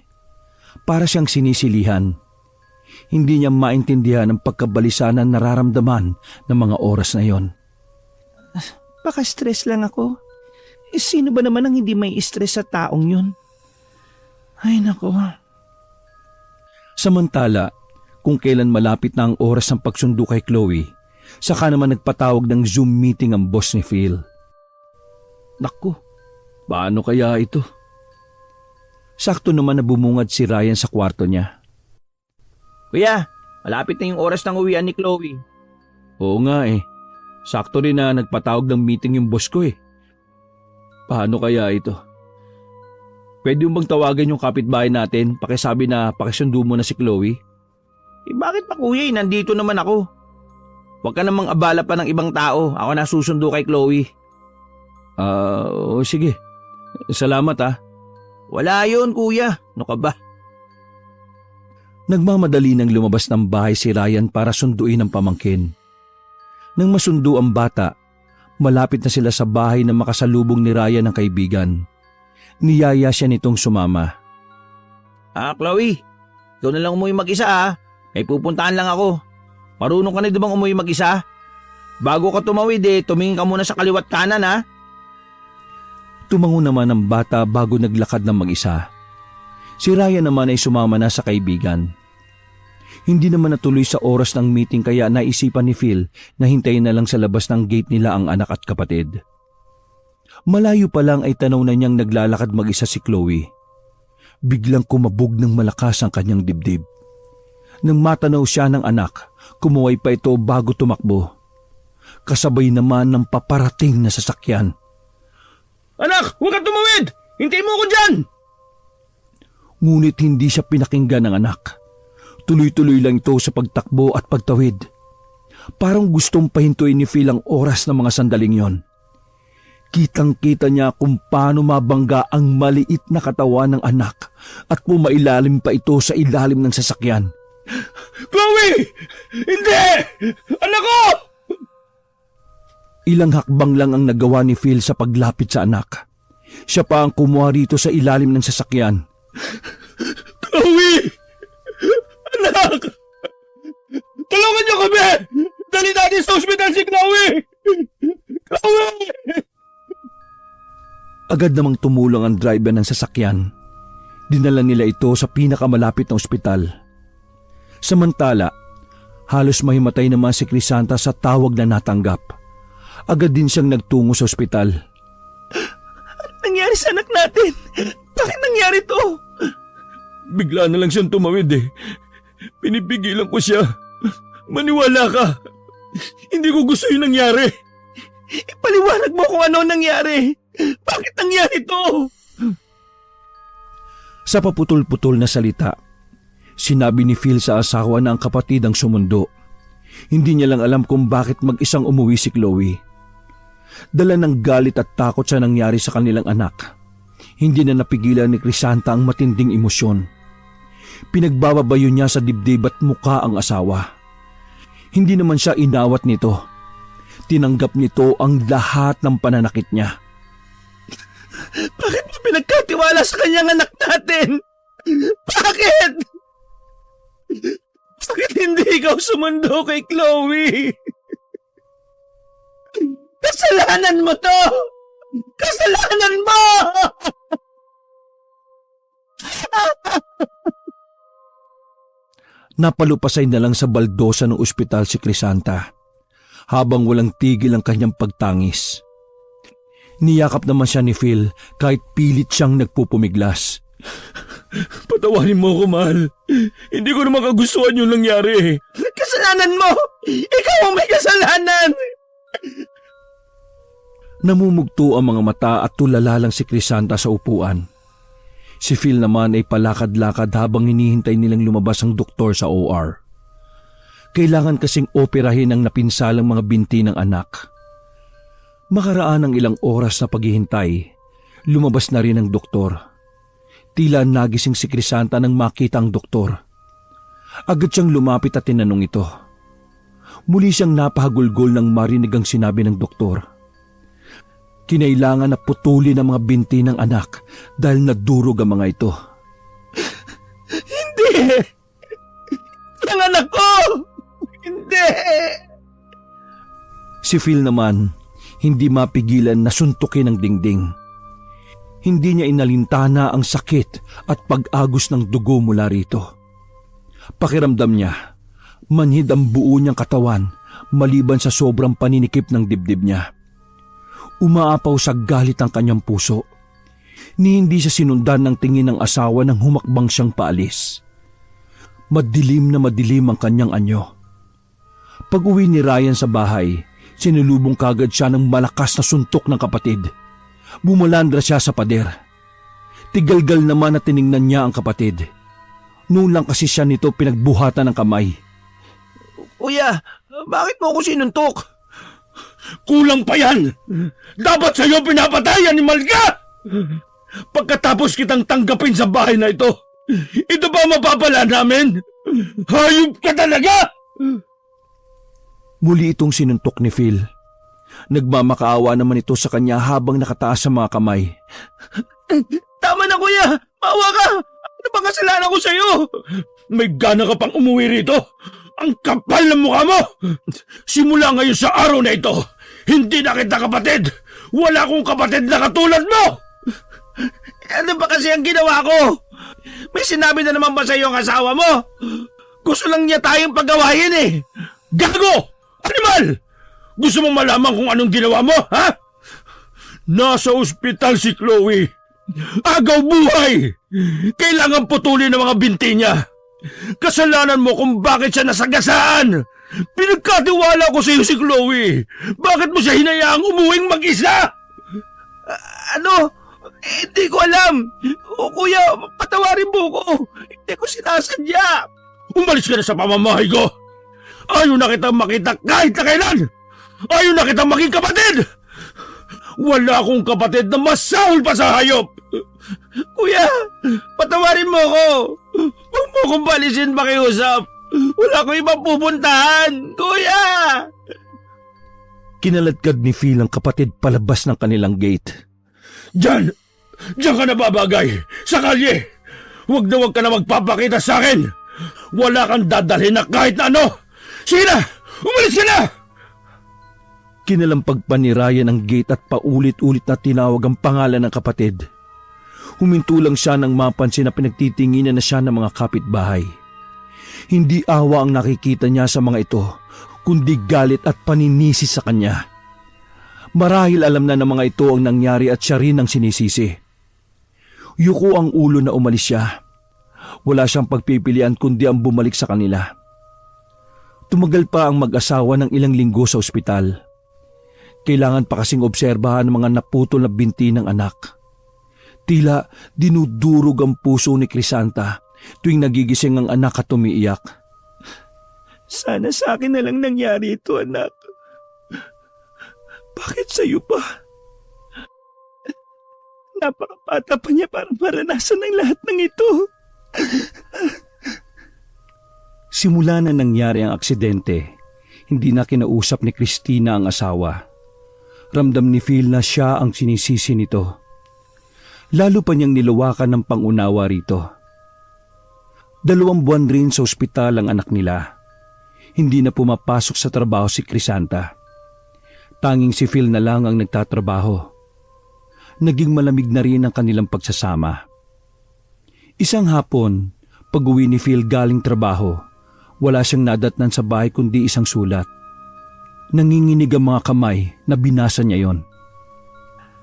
Para siyang sinisilihan. Hindi niya maintindihan ang pagkabalisa na nararamdaman ng mga oras na yon. Baka stress lang ako. Sino ba naman ang hindi may stress sa taong yun? Ay nako. Samantala, kung kailan malapit na ang oras ng pagsundo kay Chloe, saka naman nagpatawag ng Zoom meeting ang boss ni Phil. Naku, paano kaya ito? Sakto naman na bumungad si Ryan sa kwarto niya. Kuya, malapit na yung oras ng uwian ni Chloe. Oo nga sakto rin na nagpatawag ng meeting yung boss ko Paano kaya ito? Pwede mo bang tawagan yung kapitbahay natin, pakisabi na pakisundo mo na si Chloe? Bakit pa kuya nandito naman ako? Huwag ka namang abala pa ng ibang tao, ako na susundo kay Chloe. Sige. Salamat Wala yun kuya, ano ka ba? Nagmamadali nang lumabas ng bahay si Ryan para sunduin ang pamangkin. Nang masundo ang bata, malapit na sila sa bahay na makasalubong ni Ryan ng kaibigan. Niyaya siya nitong sumama. Chloe, ikaw na lang umuwi mag-isa May pupuntahan lang ako. Marunong ka na bang umuwi mag-isa? Bago ka tumawid tumingin ka muna sa kaliwat kanan Tumango naman ang bata bago naglakad ng mag-isa. Si Ryan naman ay sumama na sa kaibigan. Hindi naman natuloy sa oras ng meeting kaya naisipan ni Phil na hintayin na lang sa labas ng gate nila ang anak at kapatid. Malayo pa lang ay tanaw na niyang naglalakad mag-isa si Chloe. Biglang kumabog ng malakas ang kanyang dibdib. Nang matanaw siya ng anak, kumuway pa ito bago tumakbo. Kasabay naman ng paparating na sasakyan. Anak, huwag kang tumawid! Hintayin mo ako dyan! Ngunit hindi siya pinakinggan ng anak. Tuloy-tuloy lang ito sa pagtakbo at pagtawid. Parang gustong pahintuin ni Phil ang oras ng mga sandaling yon. Kitang-kita niya kung paano mabangga ang maliit na katawan ng anak at pumailalim pa ito sa ilalim ng sasakyan. Chloe! Hindi! Anak ko! Ilang hakbang lang ang nagawa ni Phil sa paglapit sa anak. Siya pa ang kumuha rito sa ilalim ng sasakyan. Chloe! Anak! Tulungan niyo kami! Dali natin sa ospital si Chloe! Chloe! Agad namang tumulong ang driver ng sasakyan. Dinala nila ito sa pinakamalapit na ospital. Samantala, halos mahimatay naman si Crisanta sa tawag na natanggap. Agad din siyang nagtungo sa ospital. Ano nangyari sa anak natin? Bakit nangyari to? Bigla na lang siyang tumawid eh. Pinipigilan ko siya. Maniwala ka. Hindi ko gusto yung nangyari. Ipaliwanag mo kung ano nangyari. Bakit nangyari to? Sa paputol-putol na salita, sinabi ni Phil sa asawa na ang kapatid ang sumundo. Hindi niya lang alam kung bakit mag-isang umuwi si Chloe. Dala ng galit at takot sa nangyari sa kanilang anak. Hindi na napigilan ni Crisanta ang matinding emosyon. Pinagbababayo niya sa dibdib at muka ang asawa. Hindi naman siya inawat nito. Tinanggap nito ang lahat ng pananakit niya. Bakit mo pinagkatiwala sa kanyang anak natin? Bakit? Bakit hindi ikaw sumundo kay Chloe? Kasalanan mo to! Kasalanan mo! Napalupasay na lang sa baldosa ng ospital si Crisanta habang walang tigil ang kanyang pagtangis. Niyakap naman siya ni Phil kahit pilit siyang nagpupumiglas. Patawarin mo ako, mahal. Hindi ko na makagustuhan yung nangyari. Kasalanan mo! Ikaw ang may kasalanan! Namumugto ang mga mata at tulala lang si Crisanta sa upuan. Si Phil naman ay palakad-lakad habang hinihintay nilang lumabas ang doktor sa OR. Kailangan kasing operahin ang napinsalang mga binti ng anak. Makaraan ng ilang oras na paghihintay, lumabas na rin ang doktor. Tila nagising si Crisanta nang makita ang doktor. Agad siyang lumapit at tinanong ito. Muli siyang napahagulgol nang marinig ang sinabi ng doktor. Kinailangan na putulin ang mga binti ng anak dahil nadurog ang mga ito. Hindi! Ang anak ko! Hindi! Si Phil naman, hindi mapigilan na suntukin ang dingding. Hindi niya inalintana ang sakit at pag-agos ng dugo mula rito. Pakiramdam niya, manhid ang buo niyang katawan maliban sa sobrang paninikip ng dibdib niya. Umaapaw sa galit ang kanyang puso. Ni hindi siya sinundan ng tingin ng asawa nang humakbang siyang paalis. Madilim na madilim ang kanyang anyo. Pag-uwi ni Ryan sa bahay, sinulubong kagad siya ng malakas na suntok ng kapatid. Bumulandra siya sa pader. Tigalgal naman na tiningnan niya ang kapatid. Noon lang kasi siya nito pinagbuhatan ng kamay. Kuya, bakit mo ako sinuntok? Kulang pa yan! Dapat sa'yo pinapatayan ni Malga! Pagkatapos kitang tanggapin sa bahay na ito, ito ba mapapala namin? Hayop ka talaga! Muli itong sinuntok ni Phil. Nagmamakaawa naman ito sa kanya habang nakataas sa mga kamay. Tama na kuya! Maawa ka! Ano bang kasalanan ko sa'yo? May gana ka pang umuwi rito? Ang kapal ng mukha mo! Simula ngayon sa araw na ito, hindi na kita kapatid! Wala akong kapatid na katulad mo! Ano ba kasi ang ginawa ko? May sinabi na naman ba sa'yo ang asawa mo? Gusto lang niya tayong pagawain eh! Gago! Animal! Gusto mong malaman kung anong ginawa mo, ha? Nasa ospital si Chloe. Agaw buhay! Kailangan putulin ng mga binti niya. Kasalanan mo kung bakit siya nasagasaan. Pinagkatiwala ko sa iyo si Chloe. Bakit mo siya hinayaang umuwing mag-isa? Ano? Hindi ko alam. O kuya, patawarin mo ko. Hindi ko sinasadya. Umalis ka na sa pamamahay ko. Ayaw na kitang makita kahit na kailan. Ayaw na kitang maging kapatid. Wala akong kapatid na mas sahol pa sa hayop. Kuya, patawarin mo ko. Huwag mo kong balisin makiusap. Wala akong ibang pupuntahan. Kuya! Kinaladkad ni Phil ang kapatid palabas ng kanilang gate. Diyan ka na babagay. Sa kalye. Huwag ka na magpapakita sa akin. Wala kang dadalhin na kahit na ano. Sige na, umalis ka na! Kinalampag pa ni Ryan ang gate at paulit-ulit na tinawag ang pangalan ng kapatid. Huminto lang siya nang mapansin na pinagtitinginan na siya ng mga kapitbahay. Hindi awa ang nakikita niya sa mga ito, kundi galit at paninisi sa kanya. Marahil alam na ng mga ito ang nangyari at siya rin ang sinisisi. Yuko ang ulo na umalis siya. Wala siyang pagpipilian kundi ang bumalik sa kanila. Tumagal pa ang mag-asawa ng ilang linggo sa ospital. Kailangan pa kasing obserbahan ang mga naputol na binti ng anak. Tila dinudurog ang puso ni Crisanta tuwing nagigising ang anak at umiiyak. Sana sa akin na lang nangyari ito, anak. Bakit sa'yo pa? Napakabata pa niya para maranasan ng lahat ng ito. Simula na nangyari ang aksidente, hindi na kinausap ni Christina ang asawa. Ramdam ni Phil na siya ang sinisisi nito. Lalo pa niyang niluwakan ng pangunawa rito. 2 buwan rin sa ospital ang anak nila. Hindi na pumapasok sa trabaho si Crisanta. Tanging si Phil na lang ang nagtatrabaho. Naging malamig na rin ang kanilang pagsasama. Isang hapon, pag-uwi ni Phil galing trabaho, wala siyang nadatnan sa bahay kundi isang sulat. Nanginginig ang mga kamay na binasa niya yon.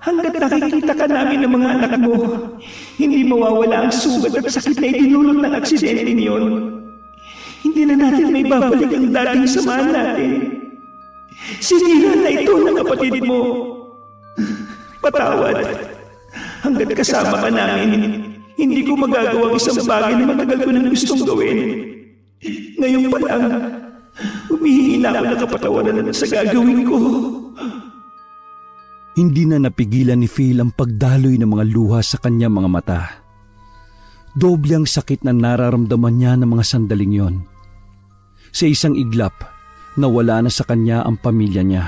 Hanggat nakikita ka namin ng mga anak mo, hindi mawawala ang sugat at sakit na itinulot ng aksidente niyon. Hindi na natin may babalik ang dating samahan natin. Sinira na ito ng kapatid mo. Patawad. Hanggat kasama ka namin, hindi ko magagawa ang isang bagay na matagal ko nang gustong gawin. Ngayon pa lang, humihingi na ako ng kapatawaran sa gagawin ko. Hindi na napigilan ni Phil ang pagdaloy ng mga luha sa kanyang mga mata. Doble ang sakit na nararamdaman niya ng mga sandaling yon. Sa isang iglap, nawala na sa kanya ang pamilya niya.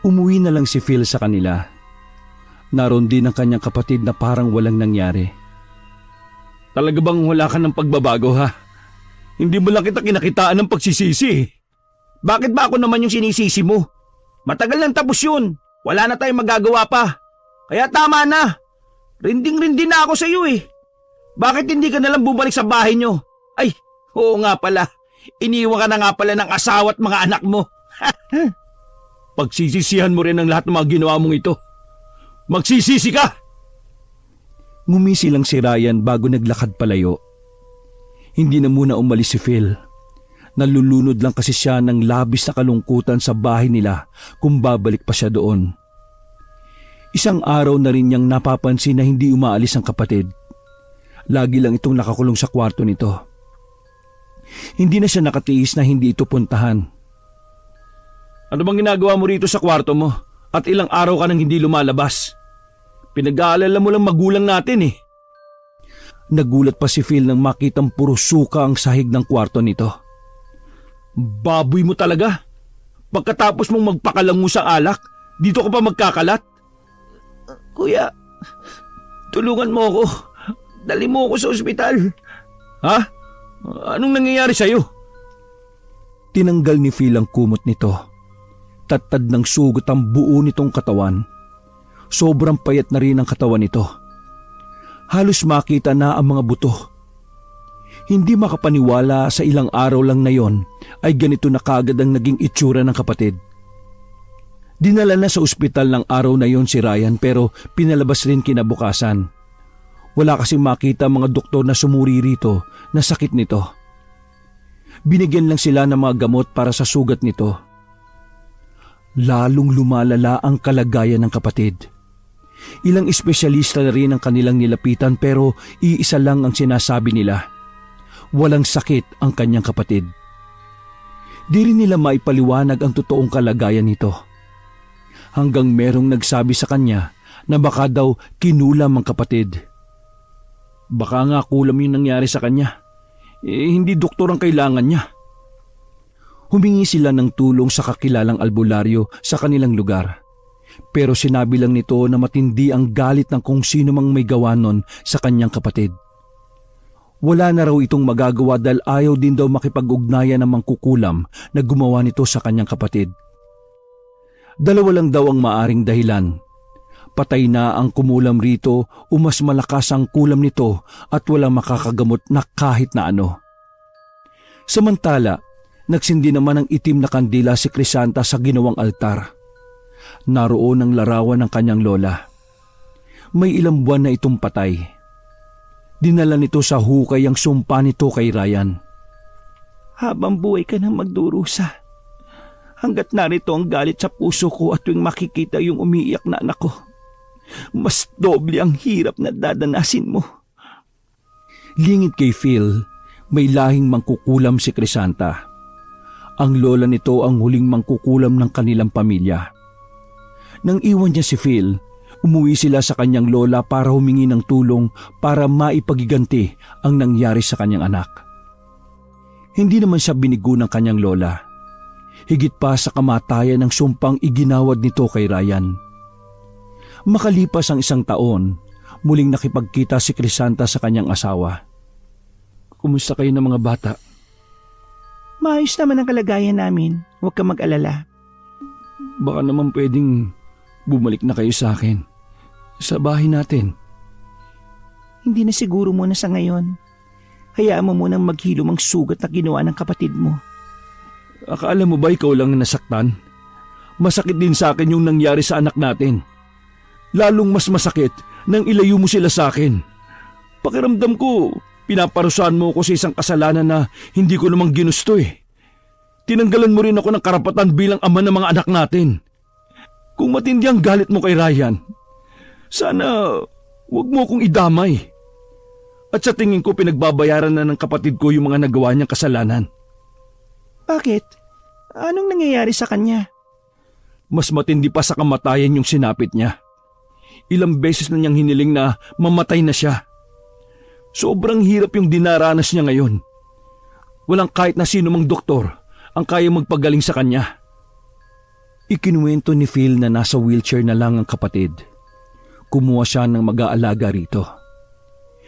Umuwi na lang si Phil sa kanila. Naroon din ang kanyang kapatid na parang walang nangyari. Talaga bang wala ka ng pagbabago, ha? Hindi mo lang kita kinakitaan ng pagsisisi. Bakit ba ako naman yung sinisisi mo? Matagal nang tapos yun. Wala na tayong magagawa pa. Kaya tama na. Rinding-rindi na ako sa iyo eh. Bakit hindi ka nalang bumalik sa bahay nyo? Ay, oo nga pala. Iniwan ka na nga pala ng asawa at mga anak mo. Pagsisisihan mo rin ang lahat ng mga ginawa mong ito. Magsisisi ka! Ngumisi lang si Ryan bago naglakad palayo. Hindi na muna umalis si Phil. Nalulunod lang kasi siya ng labis na kalungkutan sa bahay nila kung babalik pa siya doon. Isang araw na rin niyang napapansin na hindi umaalis ang kapatid. Lagi lang itong nakakulong sa kwarto nito. Hindi na siya nakatiis na hindi ito puntahan. Ano bang ginagawa mo rito sa kwarto mo? At ilang araw ka nang hindi lumalabas? Pinag-aalala mo lang magulang natin eh. Nagulat pa si Phil nang makitang puro suka ang sahig ng kwarto nito. Baboy mo talaga. Pagkatapos mong magpakalango sa alak, dito ka pa magkakalat? Kuya, tulungan mo ako. Dali mo ako sa ospital. Ha? Anong nangyayari sa'yo? Tinanggal ni Phil ang kumot nito. Tatad ng sugat ang buo nitong katawan. Sobrang payat na rin ang katawan nito. Halos makita na ang mga buto. Hindi makapaniwala sa ilang araw lang na yon ay ganito na kaagad ang naging itsura ng kapatid. Dinala na sa ospital ng araw na yon si Ryan pero pinalabas rin kinabukasan. Wala kasing makita mga doktor na sumuri rito na sakit nito. Binigyan lang sila ng mga gamot para sa sugat nito. Lalong lumalala ang kalagayan ng kapatid. Ilang espesyalista na rin ang kanilang nilapitan pero iisa lang ang sinasabi nila. Walang sakit ang kanyang kapatid. Di rin nila maipaliwanag ang totoong kalagayan nito. Hanggang merong nagsabi sa kanya na baka daw kinulam ang kapatid. Baka nga kulam yung nangyari sa kanya. Hindi doktor ang kailangan niya. Humingi sila ng tulong sa kakilalang albularyo sa kanilang lugar. Pero sinabi lang nito na matindi ang galit ng kung sino mang may gawa nun sa kanyang kapatid. Wala na raw itong magagawa dahil ayaw din daw makipag-ugnayan ng mangkukulam na gumawa nito sa kanyang kapatid. Dalawa lang daw ang maaring dahilan. Patay na ang kumulam rito o mas malakas ang kulam nito at walang makakagamot na kahit na ano. Samantala, nagsindi naman ng itim na kandila si Crisanta sa ginawang altar. Naroon ang larawan ng kanyang lola. May ilang buwan na itong patay. Dinala nito sa hukay ang sumpa nito kay Ryan. Habang buhay ka nang magdurusa, hanggat narito ang galit sa puso ko at tuwing makikita yung umiiyak na anak ko, mas doble ang hirap na dadanasin mo. Lingid kay Phil, may lahing mangkukulam si Crisanta. Ang lola nito ang huling mangkukulam ng kanilang pamilya. Nang iwan niya si Phil, umuwi sila sa kanyang lola para humingi ng tulong para maipagiganti ang nangyari sa kanyang anak. Hindi naman siya binigo ng kanyang lola. Higit pa sa kamatayan ng sumpang iginawad nito kay Ryan. Makalipas ang 1 taon, muling nakipagkita si Crisanta sa kanyang asawa. Kumusta kayo ng mga bata? Maayos naman ang kalagayan namin. Huwag ka mag-alala. Baka naman pwedeng bumalik na kayo sa akin. Sa bahay natin. Hindi na siguro muna sa ngayon. Hayaan mo munang maghilom ang sugat na ginawa ng kapatid mo. Akala mo ba ikaw lang nasaktan? Masakit din sa akin yung nangyari sa anak natin. Lalong mas masakit nang ilayo mo sila sa akin. Pakiramdam ko, pinaparusahan mo ako sa isang kasalanan na hindi ko namang ginusto eh. Tinanggalan mo rin ako ng karapatan bilang ama ng mga anak natin. Kung matindi ang galit mo kay Ryan, sana wag mo akong idamay. At sa tingin ko pinagbabayaran na ng kapatid ko yung mga nagawa niyang kasalanan. Bakit? Anong nangyayari sa kanya? Mas matindi pa sa kamatayan yung sinapit niya. Ilang beses na niyang hiniling na mamatay na siya. Sobrang hirap yung dinaranas niya ngayon. Walang kahit na sino mang doktor ang kaya magpagaling sa kanya. Ikinuwento ni Phil na nasa wheelchair na lang ang kapatid. Kumuha siya ng mag-aalaga rito.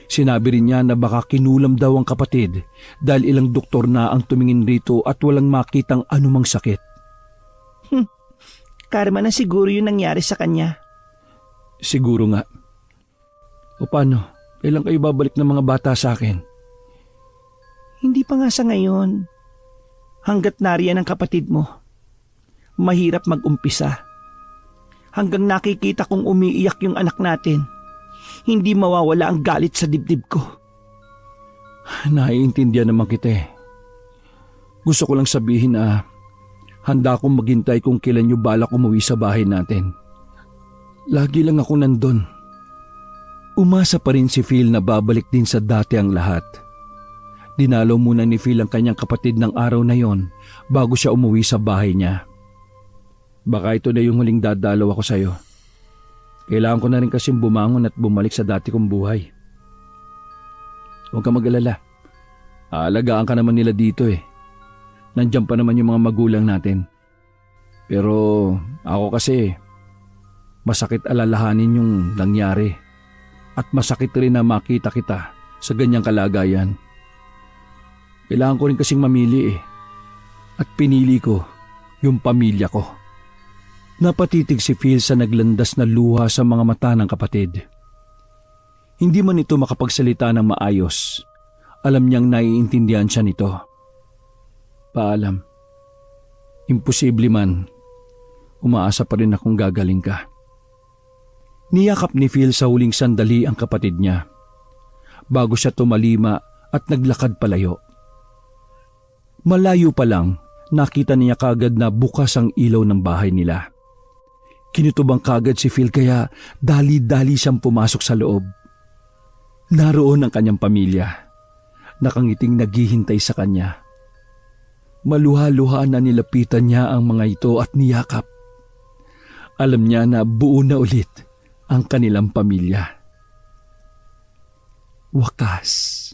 Sinabi rin niya na baka kinulam daw ang kapatid dahil ilang doktor na ang tumingin rito at walang makitang anumang sakit. Karma na siguro yung nangyari sa kanya. Siguro nga. O paano? Kailan kayo babalik ng mga bata sa akin? Hindi pa nga sa ngayon. Hanggat nariyan ang kapatid mo, mahirap mag-umpisa. Hanggang nakikita kong umiiyak yung anak natin, hindi mawawala ang galit sa dibdib ko. Naiintindihan naman kita eh. Gusto ko lang sabihin na handa akong maghintay kung kailan niyo balak umuwi sa bahay natin. Lagi lang ako nandun. Umasa pa rin si Phil na babalik din sa dati ang lahat. Dinalaw muna ni Phil ang kanyang kapatid ng araw na yon bago siya umuwi sa bahay niya. Baka ito na yung huling dadalaw ako sa'yo. Kailangan ko na rin kasing bumangon at bumalik sa dati kong buhay. Huwag ka mag-alala. Aalagaan ka naman nila dito eh. Nandiyan pa naman yung mga magulang natin. Pero ako kasi, masakit alalahanin yung nangyari. At masakit rin na makita kita sa ganyang kalagayan. Kailangan ko rin kasing mamili eh. At pinili ko yung pamilya ko. Napatitig si Phil sa naglandas na luha sa mga mata ng kapatid. Hindi man ito makapagsalita ng maayos. Alam niyang naiintindihan siya nito. Paalam. Imposible man. Umaasa pa rin akong gagaling ka. Niyakap ni Phil sa huling sandali ang kapatid niya. Bago siya tumalima at naglakad palayo. Malayo pa lang, nakita niya kagad na bukas ang ilaw ng bahay nila. Kinutubang kagad si Phil kaya dali-dali siyang pumasok sa loob. Naroon ang kanyang pamilya. Nakangiting naghihintay sa kanya. Maluha-luha na nilapitan niya ang mga ito at niyakap. Alam niya na buo na ulit ang kanilang pamilya. Wakas.